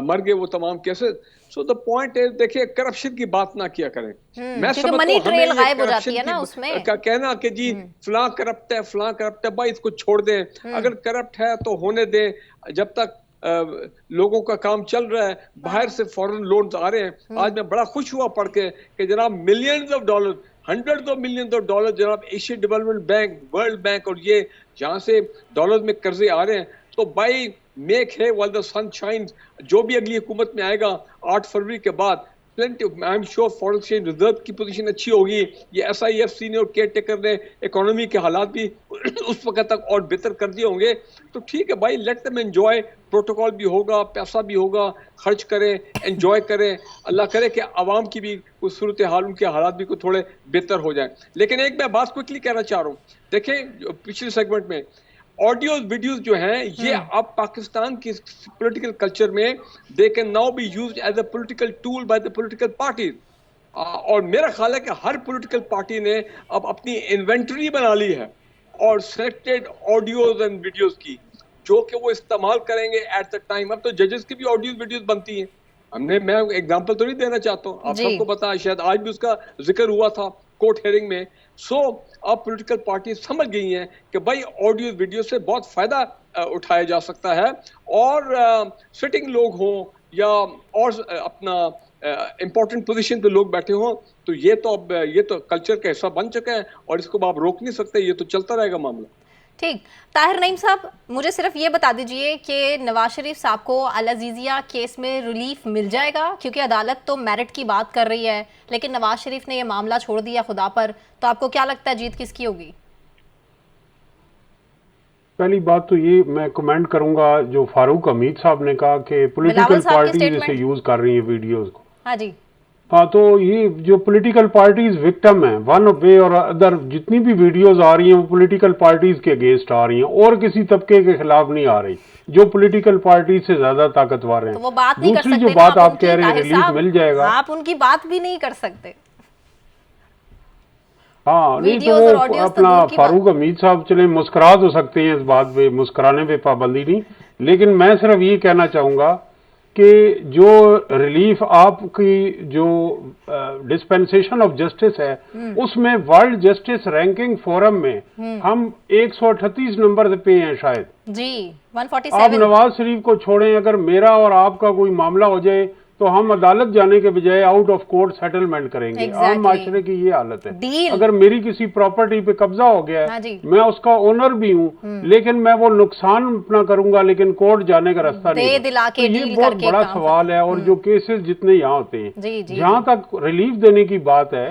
B: मर गए वो तमाम cases. So the point is, देखिए करप्शन की बात ना किया करें। मैं समझता हूं
A: मनी ट्रेल गायब हो जाती है ना उसमें
B: का कहना कि जी फलां करप्ट है, भाई इसको छोड़ दें। अगर करप्ट है तो होने दें, जब तक लोगों का काम चल रहा है, बाहर से फॉरेन लोन्स आ रहे हैं। आज मैं बड़ा खुश हुआ पढ़ के कि जनाब millions of dollar, hundreds of millions of dollar जनाब Asian development bank, world bank और ये जहाँ से डॉलर में कर्जे आ रहे हैं। तो बाई मेक है वाइल द सन शाइन्स, जो भी अगली हुकूमत में आएगा 8 फरवरी के बाद, plenty I am sure foreign exchange reserve की पोजीशन अच्छी होगी। ये SIF सीनियर केयर टेकर ने इकोनॉमी के हालात भी उस वक्त तक और बेहतर कर दिए होंगे। तो ठीक है भाई, लेट देम एंजॉय, प्रोटोकॉल भी होगा, पैसा भी होगा, खर्च करें, एंजॉय करें। अल्लाह करे कि आवाम की भी कुछ सूरत हाल, उनके हालात भी कुछ थोड़े बेहतर हो जाए। लेकिन एक मैं बात क्विकली कहना चाह रहा हूँ, देखें पिछले सेगमेंट में ऑडियोज वीडियोज जो हैं ये अब पाकिस्तान की पॉलिटिकल कल्चर में they can now be used as a political tool by the political parties. और मेरा ख्याल है कि हर पॉलिटिकल पार्टी ने अब अपनी इन्वेंटरी बना ली है और सिलेक्टेड ऑडियोज एंड वीडियोज की, जो कि वो इस्तेमाल करेंगे एट द टाइम। अब तो जजेस की भी ऑडियोज वीडियोज बनती हैं। मैं एग्जांपल तो नहीं देना चाहता हूँ, आप सबको पता है, शायद आज भी उसका जिक्र हुआ था कोर्ट हेयरिंग में। अब पॉलिटिकल पार्टी समझ गई हैं कि भाई ऑडियो वीडियो से बहुत फायदा उठाया जा सकता है। और सिटिंग लोग हों या और अपना इंपॉर्टेंट पोजीशन पे लोग बैठे हों, तो ये तो कल्चर का हिस्सा बन चुका है और इसको आप रोक नहीं सकते, ये तो चलता रहेगा मामला।
A: ठीक, ताहिर नईम साहब, मुझे सिर्फ ये बता दीजिए कि नवाज शरीफ साहब को अल अजीज़िया केस में रिलीफ मिल जाएगा, क्योंकि अदालत तो मेरिट की बात कर रही है, लेकिन नवाज शरीफ ने ये मामला छोड़ दिया खुदा पर। तो आपको क्या लगता है जीत किसकी होगी?
D: पहली बात तो ये मैं कमेंट करूंगा जो फारूक हमीद साहब ने कहा कि पॉलिटिकल पार्टीज इसे यूज कर रही है वीडियोस को।
A: हाँ जी,
D: हाँ, तो ये जो पॉलिटिकल पार्टीज विक्टिम है वन वे और अदर, जितनी भी वीडियोस आ रही हैं वो पॉलिटिकल पार्टीज के अगेंस्ट आ रही हैं और किसी तबके के खिलाफ नहीं आ रही जो पॉलिटिकल पार्टी से ज्यादा ताकतवर हैं।
A: तो वो बात नहीं कर सकते।
D: दूसरी जो बात आप कह रहे हैं रिलीफ मिल जाएगा,
A: आप उनकी बात भी नहीं कर सकते।
D: हाँ, नहीं तो वो अपना फारूक हमीद साहब चले मुस्कुरा तो सकते हैं, इस बात पे मुस्कुराने पे पाबंदी नहीं, लेकिन मैं सिर्फ ये कहना चाहूंगा कि जो रिलीफ आपकी जो डिस्पेंसेशन ऑफ जस्टिस है उसमें वर्ल्ड जस्टिस रैंकिंग फोरम में हम 138 नंबर पे हैं शायद
A: जी, 147।
D: आप नवाज शरीफ को छोड़ें, अगर मेरा और आपका कोई मामला हो जाए तो हम अदालत जाने के बजाय आउट ऑफ कोर्ट सेटलमेंट करेंगे। आम माशरे की ये हालत है। अगर मेरी किसी प्रॉपर्टी पे कब्जा हो गया है, मैं उसका ओनर भी हूँ, लेकिन मैं वो नुकसान अपना करूंगा, लेकिन कोर्ट जाने का रास्ता नहीं। तो ये बहुत बड़ा सवाल है। और जो केसेस जितने यहाँ होते हैं, जहां तक रिलीफ देने की बात है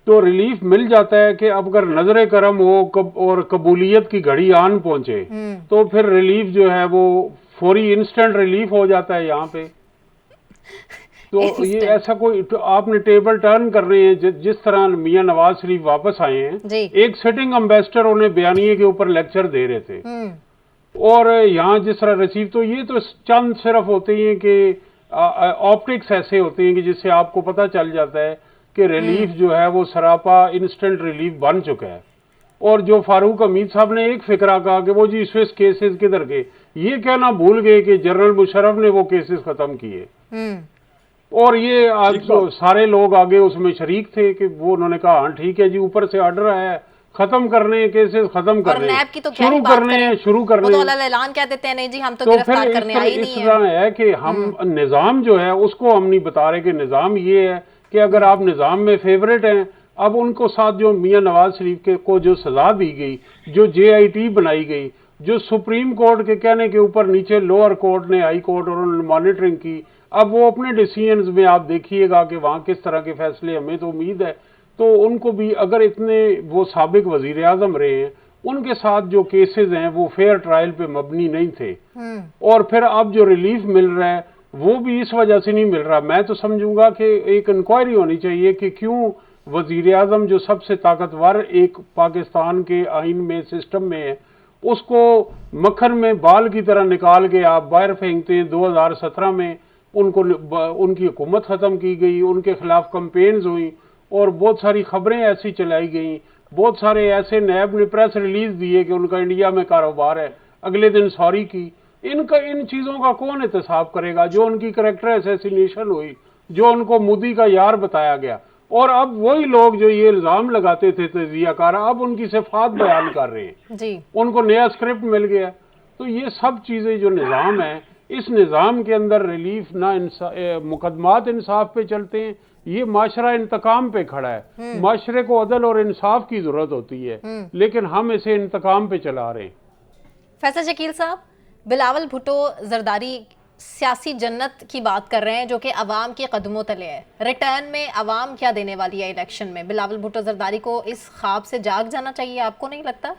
D: तो रिलीफ मिल जाता है कि अब अगर नजर करम हो और कबूलियत की घड़ी आन पहुंचे तो फिर रिलीफ जो है वो फौरी इंस्टेंट रिलीफ हो जाता है यहाँ पे। तो ये ऐसा कोई तो आपने टेबल टर्न कर रहे हैं जिस तरह मियां नवाज शरीफ वापस आए हैं, एक सिटिंग एम्बेसडर उन्हें बयानिए के ऊपर लेक्चर दे रहे थे और यहाँ जिस तरह रिसीव, तो ये तो चंद सिर्फ होते हैं कि ऑप्टिक्स ऐसे होते हैं कि जिससे आपको पता चल जाता है कि रिलीफ जो है वो सरापा इंस्टेंट रिलीफ बन चुका है। और जो फारूक हमीद साहब ने एक फिक्रा कहा कि वो जी स्विस केसेस किधर गए, ये कहना भूल गए कि जनरल मुशर्रफ ने वो केसेस खत्म किए और ये आज तो सारे लोग आगे उसमें शरीक थे कि वो उन्होंने कहा हाँ ठीक है जी, ऊपर से ऑर्डर आया है, खत्म करने केसेस खत्म करने, शुरू करने
A: तो ऐलान कह देते हैं नहीं जी हम तो गिरफ्तार करने आए ही नहीं है।
D: इस तरह है कि हम निजाम जो है उसको हम नहीं बता रहे कि निजाम ये है कि अगर आप निजाम में फेवरेट हैं, अब उनको साथ जो मियां नवाज शरीफ के को जो सजा दी गई, जो JIT बनाई गई, जो सुप्रीम कोर्ट के कहने के ऊपर नीचे लोअर कोर्ट ने, हाई कोर्ट और उन्होंने मॉनिटरिंग की, अब वो अपने डिसीजंस में आप देखिएगा कि वहां किस तरह के फैसले, हमें तो उम्मीद है तो उनको भी, अगर इतने वो साबिक वजीर आजम रहे हैं, उनके साथ जो केसेस हैं वो फेयर ट्रायल पे मबनी नहीं थे और फिर अब जो रिलीफ मिल रहा है वो भी इस वजह से नहीं मिल रहा। मैं तो समझूंगा कि एक इंक्वायरी होनी चाहिए कि क्यों वजीर आजम जो सबसे ताकतवर एक पाकिस्तान के आइन में सिस्टम में है, उसको मक्खन में बाल की तरह निकाल के आप बाहर फेंकते हैं। 2017 में उनकी हुकूमत ख़त्म की गई, उनके खिलाफ कंपेन्स हुई और बहुत सारी खबरें ऐसी चलाई गई, बहुत सारे ऐसे नैब ने प्रेस रिलीज दिए कि उनका इंडिया में कारोबार है, अगले दिन सॉरी की। इन चीज़ों का कौन एहतसाब करेगा? जो उनकी करैक्टर असैसिनेशन हुई, जो उनको मोदी का यार बताया गया, और अब वही लोग जो ये इल्जाम लगाते थे तजियाकार, अब उनकी सिफात बयान कर रहे हैं। उनको नया स्क्रिप्ट मिल गया तो ये सब चीज़ें जो निज़ाम है, इस निज़ाम के अंदर रिलीफ ना मुकदमात इंसाफ पे चलते हैं, ये माशरा इंतकाम पे खड़ा है। माशरे को अदल और इंसाफ की ज़रूरत होती है, लेकिन हम इसे इंतकाम पे चला रहे हैं।
A: फैसल शकील साहब, बिलावल भुट्टो जरदारी सियासी जन्नत की बात कर रहे हैं जो कि अवाम के कदमों तले है। रिटर्न में अवाम क्या देने वाली है इलेक्शन में? बिलावल भुट्टो जरदारी को इस ख्वाब से जाग जाना चाहिए, आपको नहीं लगता?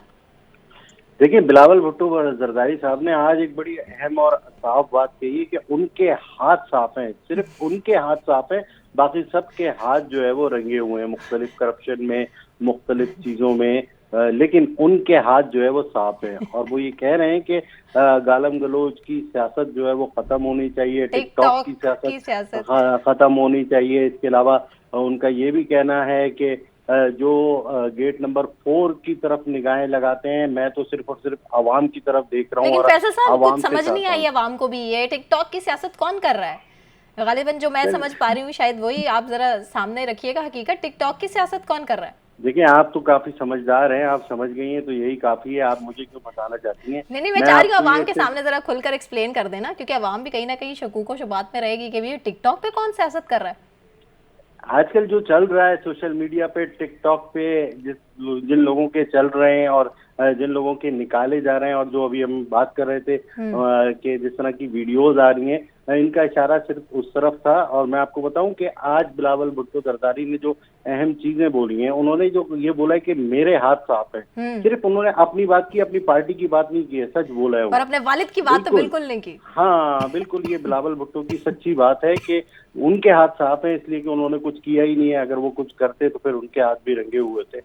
F: देखिए, बिलावल भुट्टो जरदारी साहब ने आज एक बड़ी अहम और साफ बात कही है कि उनके हाथ साफ हैं, सिर्फ उनके हाथ साफ हैं, बाकी सबके हाथ जो है वो रंगे हुए हैं मुख्तलिफ करप्शन में, मुख्तलिफ चीज़ों में, लेकिन उनके हाथ जो है वो साफ है। और वो ये कह रहे हैं कि गालम गलोच की सियासत जो है वो खत्म होनी चाहिए, टिकटॉक की सियासत खत्म होनी चाहिए। इसके अलावा उनका ये भी कहना है कि जो गेट नंबर 4 की तरफ निगाहें लगाते हैं, मैं तो सिर्फ और सिर्फ आवाम की तरफ देख रहा हूँ।
A: लेकिन फैसल साहब, कुछ समझ नहीं आई आवाम को भी, ये टिकटॉक की सियासत कौन कर रहा है? गालिबन जो मैं समझ पा रही हूँ, शायद वही आप जरा सामने रखिएगा हकीकत, टिकटॉक की सियासत कौन कर रहा है?
F: देखिए, आप तो काफी समझदार हैं, आप समझ गई हैं तो यही काफी है। आप मुझे क्यों बताना चाहती हैं?
A: नहीं, मैं चाह रही हूँ अवाम के सामने जरा खुलकर एक्सप्लेन कर देना, क्योंकि अवाम भी कहीं ना कहीं शकूक व शुबात में रहेगी कि ये टिकटॉक पे कौन सियासत कर रहा है।
F: आजकल जो चल रहा है सोशल मीडिया पे, टिकटॉक पे, जिन लोगों के चल रहे हैं और जिन लोगों के निकाले जा रहे हैं, और जो अभी हम बात कर रहे थे कि जिस तरह की वीडियोज आ रही हैं, इनका इशारा सिर्फ उस तरफ था। और मैं आपको बताऊं कि आज बिलावल भुट्टो जरदारी ने जो अहम चीजें बोली हैं, उन्होंने जो ये बोला है कि मेरे हाथ साफ है, सिर्फ उन्होंने अपनी बात की, अपनी पार्टी की बात नहीं की है, सच बोला है।
A: और अपने वालिद की बात तो बिल्कुल नहीं की।
F: हाँ बिल्कुल, ये बिलावल भुट्टो की सच्ची बात है कि उनके हाथ साफ है, इसलिए कि उन्होंने कुछ किया ही नहीं है। अगर वो कुछ करते तो फिर उनके हाथ भी रंगे हुए थे,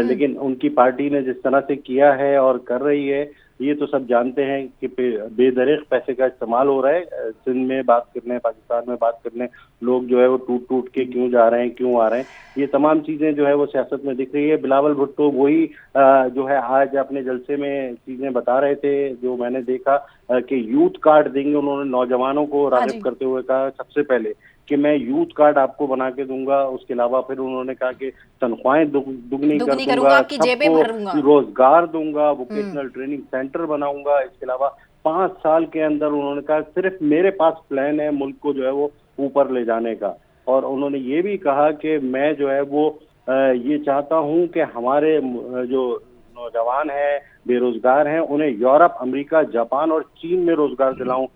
F: लेकिन उनकी पार्टी ने जिस तरह से किया है और कर रही है, ये तो सब जानते हैं कि बेदरीग पैसे का इस्तेमाल हो रहा है। सिंध में बात करने, पाकिस्तान में बात करने लोग जो है वो टूट टूट के क्यों जा रहे हैं, क्यों आ रहे हैं, ये तमाम चीजें जो है वो सियासत में दिख रही है। बिलावल भुट्टो वही जो है आज अपने जलसे में चीजें बता रहे थे जो मैंने देखा कि यूथ कार्ड देंगे। उन्होंने नौजवानों को राग़िब करते हुए कहा सबसे पहले कि मैं यूथ कार्ड आपको बना के दूंगा। उसके अलावा फिर उन्होंने कहा कि तनख्वाहें दुगनी कर दूंगा, सबको रोजगार दूंगा, वोकेशनल ट्रेनिंग सेंटर बनाऊंगा। इसके अलावा 5 साल के अंदर उन्होंने कहा सिर्फ मेरे पास प्लान है मुल्क को जो है वो ऊपर ले जाने का। और उन्होंने ये भी कहा कि मैं जो है वो ये चाहता हूँ कि हमारे जो नौजवान हैं, बेरोजगार हैं, उन्हें यूरोप, अमेरिका, जापान और चीन में रोजगार दिलाऊं।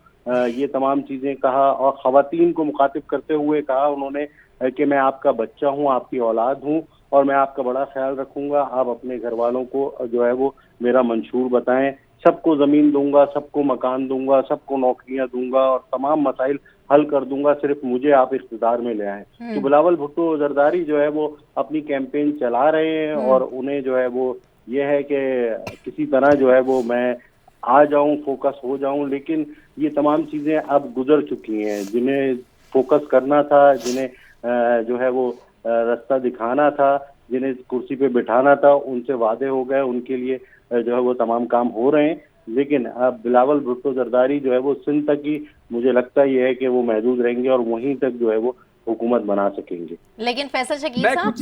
F: ये तमाम चीजें कहा। और खवातीन को मुखातिब करते हुए कहा उन्होंने कि मैं आपका बच्चा हूँ, आपकी औलाद हूँ और मैं आपका बड़ा ख्याल रखूंगा। आप अपने घर वालों को जो है वो मेरा मंशूर बताएं। सबको जमीन दूंगा, सबको मकान दूंगा, सबको नौकरियां दूंगा और तमाम मसाइल हल कर दूंगा, सिर्फ मुझे आप इख्तिदार में ले आए। तो बिलावल भुट्टो जरदारी जो है वो अपनी कैंपेन चला रहे हैं और उन्हें जो है वो ये है कि किसी तरह जो है वो मैं आ जाऊं, फोकस हो जाऊं। लेकिन ये तमाम चीजें अब गुजर चुकी हैं। जिन्हें फोकस करना था, जिन्हें जो है वो रास्ता दिखाना था, जिन्हें कुर्सी पे बिठाना था, उनसे वादे हो गए, उनके लिए जो है वो तमाम काम हो रहे हैं। लेकिन अब बिलावल भुट्टो जरदारी जो है वो सिंध तक ही मुझे लगता ये है कि वो महदूद रहेंगे और वहीं तक जो है वो हुकूमत बना सकेंगे।
A: लेकिन फैसल शकील साहब,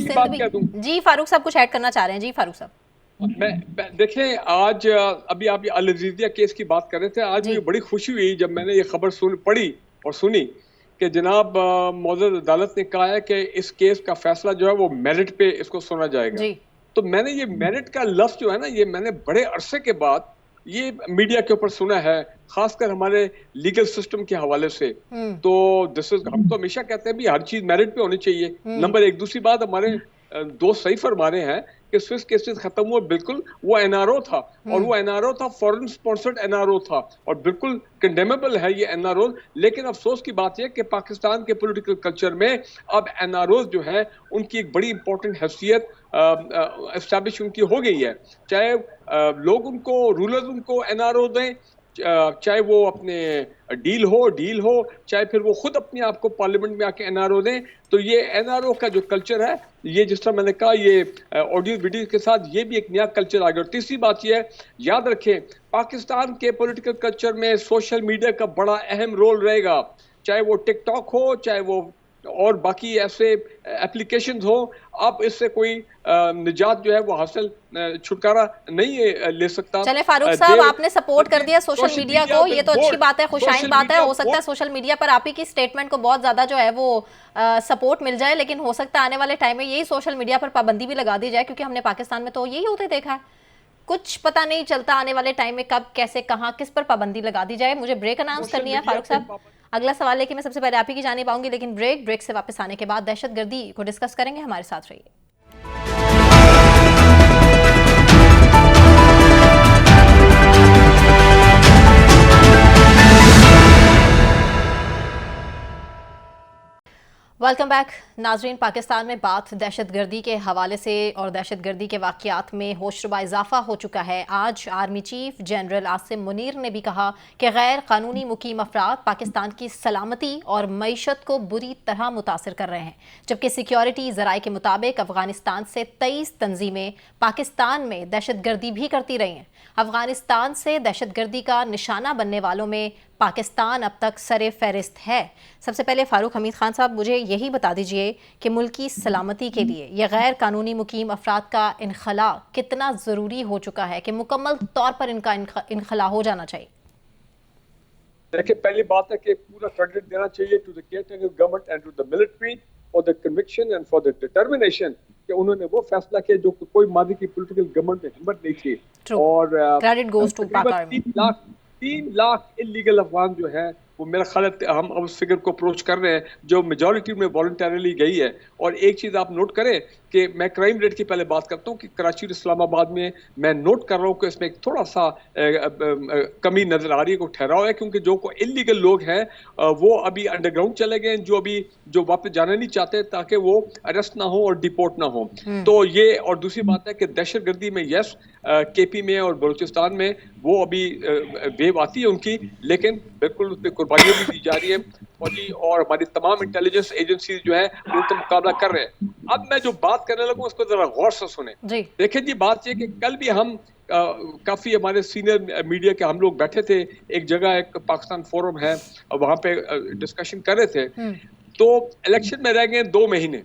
A: जी फारूक साहब कुछ ऐड करना चाह रहे हैं। जी फारूक साहब।
B: देखें, आज अभी आप अल जजीरा केस की बात कर रहे थे। आज मुझे बड़ी खुशी हुई जब मैंने ये खबर पढ़ी और सुनी कि जनाब मौजूद अदालत ने कहा है कि इस केस का फैसला जो है वो मेरिट पे इसको सुना जाएगा। तो मैंने ये मेरिट का लफ्ज जो है ना, ये मैंने बड़े अरसे के बाद ये मीडिया के ऊपर सुना है, खासकर हमारे लीगल सिस्टम के हवाले से। तो हम तो हमेशा कहते हैं भी हर चीज मेरिट पे होनी चाहिए, नंबर एक। दूसरी बात, हमारे दोस्त सही फरमा रहे हैं कि स्विस केसेस खत्म हुआ, बिल्कुल वो एनआरओ था और वो एनआरओ था फॉरेन स्पॉन्सर्ड एनआरओ था और बिल्कुल कंडेमेबल है ये एनआरओ। लेकिन अफसोस की बात यह कि पाकिस्तान के पॉलिटिकल कल्चर में अब एनआरओ जो है उनकी एक बड़ी इंपॉर्टेंट हैसियत एस्टैब्लिश उनकी हो गई है। चाहे लोग उनको, रूलर्स उनको एनआरओ दें, चाहे वो अपने डील हो, चाहे फिर वो खुद अपने आप को पार्लियामेंट में आके एनआरओ दें। तो ये एनआरओ का जो कल्चर है, ये जिस तरह मैंने कहा, ये ऑडियो वीडियो के साथ ये भी एक नया कल्चर आ गया। और तीसरी बात ये है, याद रखें पाकिस्तान के पॉलिटिकल कल्चर में सोशल मीडिया का बड़ा अहम रोल रहेगा। चाहे वो टिकटॉक हो, चाहे वो और बाकी ऐसे एप्लीकेशंस हो, आप इससे कोई निजात जो है वो हासिल छुटकारा नहीं ले सकता।
A: चले फारूक साहब, आपने सपोर्ट कर दिया सोशल मीडिया को, ये तो अच्छी बात है, खुशाइन बात है। हो सकता है सोशल मीडिया पर आप ही की स्टेटमेंट को बहुत ज्यादा जो है वो सपोर्ट मिल जाए, लेकिन हो सकता है आने वाले टाइम में यही सोशल मीडिया पर पाबंदी भी लगा दी जाए, क्योंकि हमने पाकिस्तान में तो यही होते देखा है। कुछ पता नहीं चलता आने वाले टाइम में कब, कैसे, कहां, किस पर पाबंदी लगा दी जाए। मुझे ब्रेक अनाउंस करनी है फारूक साहब। अगला सवाल लेके मैं सबसे पहले आप ही की जानिब आऊंगी, लेकिन ब्रेक से वापस आने के बाद दहशतगर्दी को डिस्कस करेंगे। हमारे साथ रहिए। वेलकम बैक नाजरीन। पाकिस्तान में बात दहशतगर्दी के हवाले से और दहशतगर्दी के वाक़यात में होशरुबा इजाफा हो चुका है। आज army chief general Asim Munir ने भी कहा कि गैर कानूनी मुकीम अफराद पाकिस्तान की सलामती और मईशत को बुरी तरह मुतासर कर रहे हैं, जबकि सिक्योरिटी ज़राए के मुताबिक अफगानिस्तान से 23 तंजीमें पाकिस्तान में दहशतगर्दी भी करती रही हैं। अफगानिस्तान से दहशतगर्दी का निशाना बनने वालों में पाकिस्तान अब तक सरे फहरिस्त है। सबसे पहले फारूक हमीद खान साहब, मुझे यही बता दीजिए कि मुल्क की सलामती के लिए ये गैर कानूनी मुकीम अफराद का इनखला कितना ज़रूरी हो चुका है कि मुकम्मल तौर पर इनका इनखला हो जाना चाहिए।
B: देखिए, पहली बात है कि पूरा क्रेडिट देना चाहिए to the caretaker government and to the military for the conviction and for the determination कि उन्होंने वो फैसला किया जो कोई मादी की पॉलिटिकल गवर्नमेंट में हिम्मत नहीं थी। और
A: क्रेडिट गोज टू पाक आर्मी।
B: 3 लाख इलीगल अफगान जो है वो मेरा ख्याल है हम अब उस फिगर को अप्रोच कर रहे हैं जो मेजॉरिटी में वॉलंटरली गई है। और एक चीज़ आप नोट करें कि मैं क्राइम रेट की पहले बात करता हूँ कि कराची और इस्लामाबाद में मैं नोट कर रहा हूँ कि इसमें एक थोड़ा सा कमी नजर आ रही है, को ठहराव है, क्योंकि जो को इलीगल लोग हैं वो अभी अंडरग्राउंड चले गए, जो वापस जाना नहीं चाहते ताकि वो अरेस्ट ना हो और डिपोर्ट ना हो। तो ये, और दूसरी बात है कि दहशतगर्दी में यस केपी में और बलूचिस्तान में वो अभी वेव आती है उनकी, लेकिन बिल्कुल उस पर कुर्बानियां भी दी जा रही है फौजी और हमारी तमाम इंटेलिजेंस एजेंसी जो है उनका मुकाबला कर रहे हैं। अब मैं जो बात करने लगूं उसको जरा गौर से सुने। देखिए जी, बात ये कि कल भी हम काफी हमारे सीनियर मीडिया के हम लोग बैठे थे एक जगह, एक पाकिस्तान फोरम है, वहां पे डिस्कशन कर रहे थे। तो इलेक्शन में रह गए 2 महीने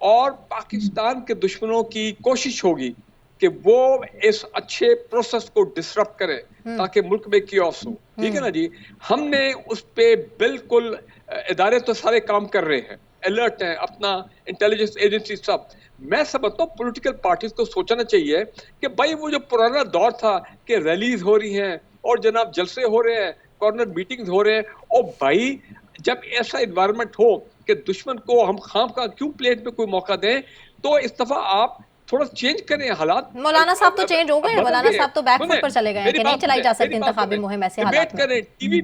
B: और पाकिस्तान के दुश्मनों की कोशिश होगी कि वो इस अच्छे प्रोसेस को डिसरप्ट करे ताकि मुल्क में कियोस हो। ठीक है ना जी, हमने उस पे बिल्कुल, इदारे तो सारे काम कर रहे हैं, अलर्ट हैं, अपना इंटेलिजेंस एजेंसी सब। मैं समझता हूँ पॉलिटिकल पार्टीज को सोचना चाहिए कि भाई वो जो पुराना दौर था कि रैलीज हो रही हैं और जनाब जलसे हो रहे हैं, कॉर्नर मीटिंग्स हो रहे हैं, और भाई जब ऐसा इन्वायरमेंट हो कि दुश्मन को हम खाम का क्यों प्लेट पे कोई मौका दें, तो इस दफा आप थोड़ा चेंज करें हालात।
A: मौलाना साहब तो चेंज हो गए, मौलाना साहब तो बैकफुट पर चले गए कि नहीं चलाई जा सकती इंतखाबी मुहिम ऐसे हालात में।
B: करें, टीवी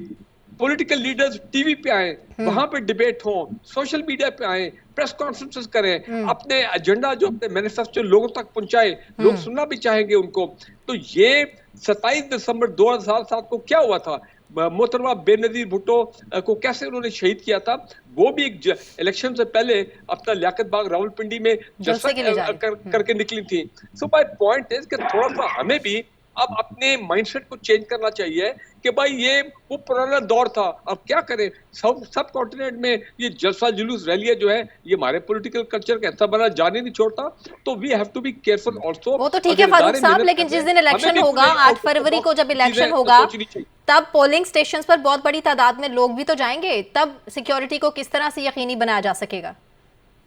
B: पॉलिटिकल लीडर्स टीवी पे आए, वहां पे डिबेट हो, सोशल मीडिया पे आए, प्रेस कॉन्फ्रेंसेस करें, अपने एजेंडा जो अपने मैनिफेस्टो लोगों तक पहुंचाए, लोग सुनना भी चाहेंगे उनको। तो ये 27 दिसंबर 2007 को क्या हुआ था, मोहतरमा बेनजीर भुट्टो को कैसे उन्होंने शहीद किया था, वो भी एक इलेक्शन से पहले अपना लियाकत बाग रावलपिंडी में जलसा करके निकली थी। सो माय पॉइंट इज कि थोड़ा सा हमें भी अब अपने माइंडसेट को चेंज करना चाहिए कि भाई ये वो पुराना दौर था, अब क्या करें। सब कॉन्टिनेंट में ये जलसा जुलूस रैलियां जो है ये हमारे पॉलिटिकल कल्चर का हिस्सा बना जाने नहीं छोड़ता। तो we have to be careful also.
A: वो तो ठीक है फारूक साहब, लेकिन जिस दिन इलेक्शन होगा 8 फरवरी को, जब इलेक्शन होगा तब पोलिंग स्टेशंस पर बहुत बड़ी तादाद में लोग भी तो जाएंगे, तब सिक्योरिटी को किस तरह से यकीनी बनाया जा सकेगा,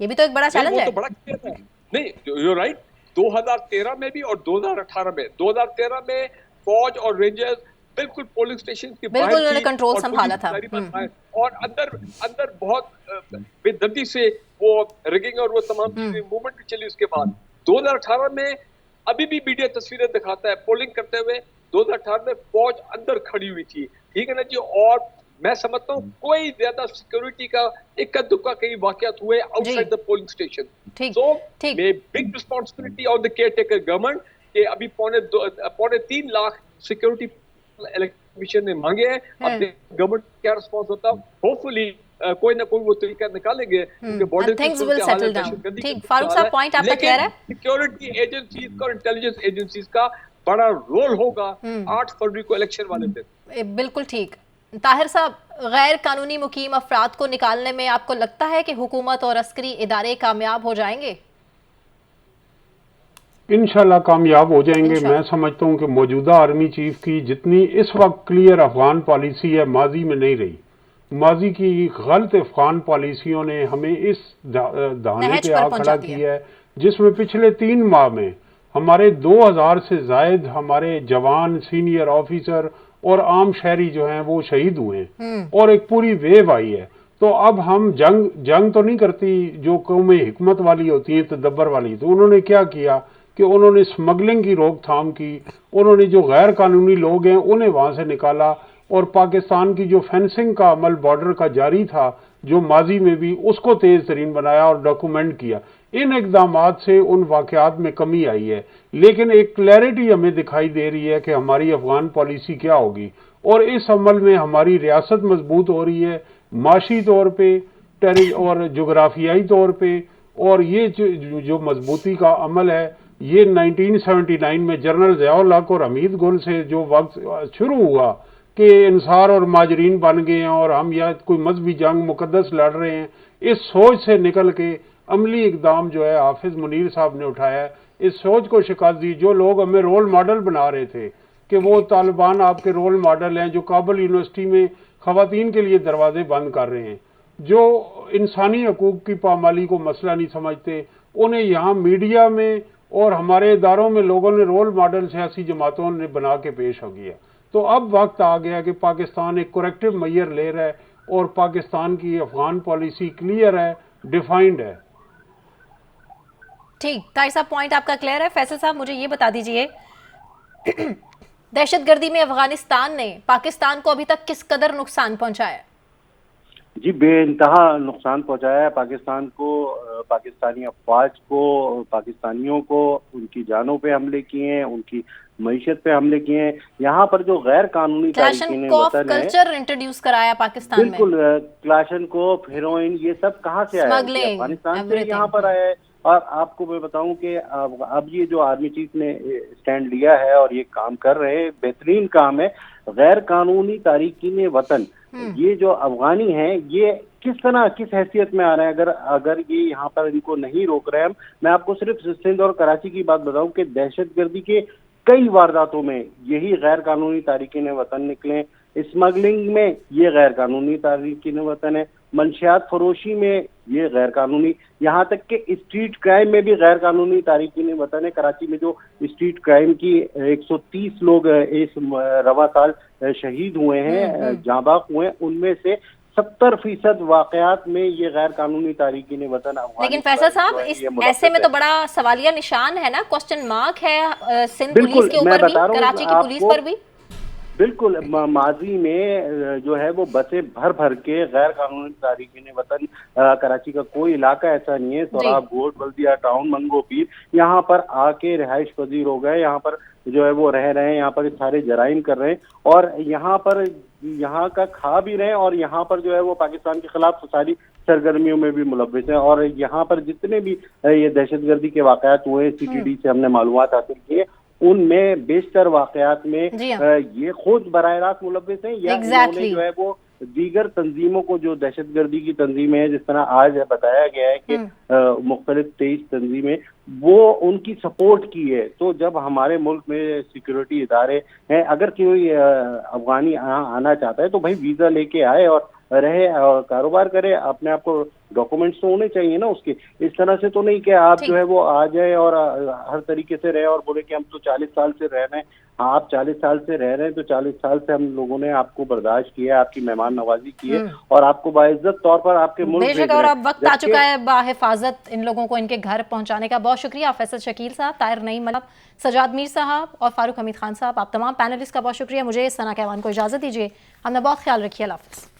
A: ये भी तो एक बड़ा चैलेंज है।
B: नहीं, यू आर राइट। 2013 में भी और 2018 में, 2013 में फौज और रेंजर्स बिल्कुल पोलिंग स्टेशन के
A: बिल्कुल उन्होंने कंट्रोल संभाला था
B: और अंदर बहुत बेदर्दी से वो रिगिंग और वो तमाम चीजें मूवमेंट भी चली। उसके बाद 2018 में अभी भी मीडिया तस्वीरें दिखाता है पोलिंग करते हुए 2018 में फौज अंदर खड़ी हुई थी। ठीक है ना जी, और मैं समझता हूँ कोई ज्यादा सिक्योरिटी का इक्का दुक्का कई वाकयात हुए outside the polling station. So big responsibility on the caretaker government कि अभी 3.25 लाख सिक्योरिटी इलेक्शन ने मांगे हैं। अब गवर्नमेंट क्या रिस्पांस होता है, होपफुली कोई ना कोई वो तरीका निकालेंगे कि border
A: things will settle down. ठीक, फारूक साहब पॉइंट आपका क्लियर है।
B: सिक्योरिटी एजेंसीज और इंटेलिजेंस एजेंसीज का बड़ा रोल होगा 8 फरवरी को इलेक्शन वाले दिन।
A: बिल्कुल ठीक, ताहिर साहब, गैर कानूनी मुकीम अफराद को निकालने में आपको लगता है कि हुकूमत और अस्करी इदारे कामयाब हो जाएंगे?
D: इंशाल्लाह कामयाब हो जाएंगे।
A: इंशाल्लाह।
D: मैं समझता हूं कि मौजूदा आर्मी चीफ की जितनी इस वक्त क्लियर अफगान पॉलिसी है, माजी में नहीं रही। माजी की गलत अफगान पॉलिसियों ने हमें इस धाने
A: नहज
D: पे
A: पर
D: आ
A: पहुंचा
D: खड़ा
A: दिया।
D: किया है, जिसमें पिछले 3 माह में हमारे 2000 से जायद हमारे जवान, सीनियर ऑफिसर और आम शहरी जो हैं वो शहीद हुए हैं और एक पूरी वेव आई है। तो अब हम जंग तो नहीं करती जो कौमें हिकमत वाली होती हैं, तदब्बर वाली। तो उन्होंने क्या किया कि उन्होंने स्मगलिंग की रोकथाम की, उन्होंने जो गैर कानूनी लोग हैं उन्हें वहां से निकाला और पाकिस्तान की जो फेंसिंग का अमल बॉर्डर का जारी था जो माजी में भी, उसको तेज तरीन बनाया और डॉक्यूमेंट किया। इन इकदामात से उन वाकयात में कमी आई है, लेकिन एक क्लैरिटी हमें दिखाई दे रही है कि हमारी अफगान पॉलिसी क्या होगी और इस अमल में हमारी रियासत मजबूत हो रही है, माशी तौर पे और जोग्राफियाई तौर पे। और ये जो मजबूती का अमल है, ये 1979 में जनरल ज़ियाउल हक और हमीद गुल से जो वक्त शुरू हुआ कि इंसार और माजरीन बन गए हैं और हम या कोई मजहबी जंग मुकद्दस लड़ रहे हैं, इस सोच से निकल के अमली इकदाम जो है हाफिज मुनीर साहब ने उठाया है। इस सोच को शिकस्त दी। जो लोग हमें रोल मॉडल बना रहे थे कि वो तालिबान आपके रोल मॉडल हैं जो काबुल यूनिवर्सिटी में खवातीन के लिए दरवाजे बंद कर रहे हैं, जो इंसानी हकूक की पामाली को मसला नहीं समझते, उन्हें यहाँ मीडिया में और हमारे इदारों में लोगों ने रोल मॉडल सियासी जमातों ने बना के पेश हो गया। तो अब वक्त आ गया कि पाकिस्तान एक करेक्टिव मैयर ले रहा है और पाकिस्तान की अफगान पॉलिसी क्लियर है, डिफाइंड है।
A: ठीक, ताहिर साहब पॉइंट आपका क्लियर है। फैसल साहब मुझे ये बता दीजिए, दहशतगर्दी में अफगानिस्तान ने पाकिस्तान को अभी तक किस कदर नुकसान पहुंचाया?
F: जी, बेइंतहा नुकसान पहुंचाया है पाकिस्तान को, पाकिस्तानी अफवाज को, पाकिस्तानियों को। उनकी जानों पे हमले किए हैं, उनकी मईशत पे हमले किए हैं। यहाँ पर जो गैर कानूनी तारकीन वतन है,
A: कल्चर इंट्रोड्यूस कराया पाकिस्तान में।
F: बिल्कुल, क्लाशनकोफ, हेरोइन, ये सब कहाँ से आया? अफगानिस्तान से यहाँ पर आया है। और आपको मैं बताऊं कि अब ये जो आर्मी चीफ ने स्टैंड लिया है और ये काम कर रहे हैं, बेहतरीन काम है। गैर कानूनी तारकीन वतन, ये जो अफगानी हैं, ये किस तरह, किस हैसियत में आ रहे हैं? अगर ये यहाँ पर इनको नहीं रोक रहे हैं। मैं आपको सिर्फ सिंध और कराची की बात बताऊं कि दहशतगर्दी के कई वारदातों में यही गैर कानूनी तारकीन वतन निकले। स्मगलिंग में ये गैर कानूनी तारकीन वतन है, मंशियात फरोशी में ये गैर कानूनी, यहाँ तक कि स्ट्रीट क्राइम में भी गैर कानूनी तारकीन वतन है। कराची में जो स्ट्रीट क्राइम की 130 लोग इस रवा साल शहीद हुए हैं, जांबाक हुए हैं, उनमें से 70% वाकयात में ये गैर कानूनी तारकीन वतन।
A: लेकिन फैसल साहब, इस ऐसे में तो बड़ा सवालिया निशान है ना, क्वेश्चन मार्क है सिंध पुलिस के ऊपर भी, कराची की पुलिस पर भी।
F: बिल्कुल, माजी में जो है वो बसें भर भर के गैर कानूनी तारकीन वतन, कराची का कोई इलाका ऐसा नहीं है, सोराब गोट, बल्दिया टाउन, मंगो पीर, यहाँ पर आके रिहाइश पजीर हो गए, यहाँ पर जो है वो रह रहे हैं, यहाँ पर सारे जराइम कर रहे हैं और यहाँ पर यहाँ का खा भी रहे हैं और यहाँ पर जो है वो पाकिस्तान के खिलाफ सारी सरगर्मियों में भी मुलव्विस हैं। और यहाँ पर जितने भी ये दहशतगर्दी के वाकयात हुए, CTD से हमने मालूमात हासिल किए, उनमें बेशतर वाकयात में ये खुद बराह रास्त मुलव्विस हैं या इन्होंने जो है वो दीगर तंजीमों को, जो दहशतगर्दी की तंजीमें हैं, जिस तरह आज बताया गया है कि मुख्तलिफ 23 तंजीमें, वो उनकी सपोर्ट की है। तो जब हमारे मुल्क में सिक्योरिटी इदारे हैं, अगर कोई अफगानी आना चाहता है तो भाई वीजा लेके आए और रहे और कारोबार करे, अपने आप को डॉक्यूमेंट्स तो होने चाहिए ना उसके। इस तरह से तो नहीं कि आप जो है वो आ जाए और हर तरीके से रहे और बोले कि हम तो 40 साल से रह रहे हैं। हाँ, आप 40 साल से रह रहे हैं तो 40 साल से हम लोगों ने आपको बर्दाश्त किया, आपकी मेहमान नवाजी की है और आपको बाइज्जत तौर पर आपके मुल्क भेज रहे हैं।
A: और अब वक्त आ चुका है बाहिफाजत इन लोगों को इनके घर पहुंचाने का। बहुत शुक्रिया फैसल शकील साहब, ताहिर नईम मलिक, सजाद मीर साहब और फारूक हमीद खान साहब, आप तमाम पैनलिस्ट का बहुत शुक्रिया। मुझे सना कहवान को इजाजत दीजिए, हमने बहुत ख्याल रखिए। अल्लाह हाफ़िज़।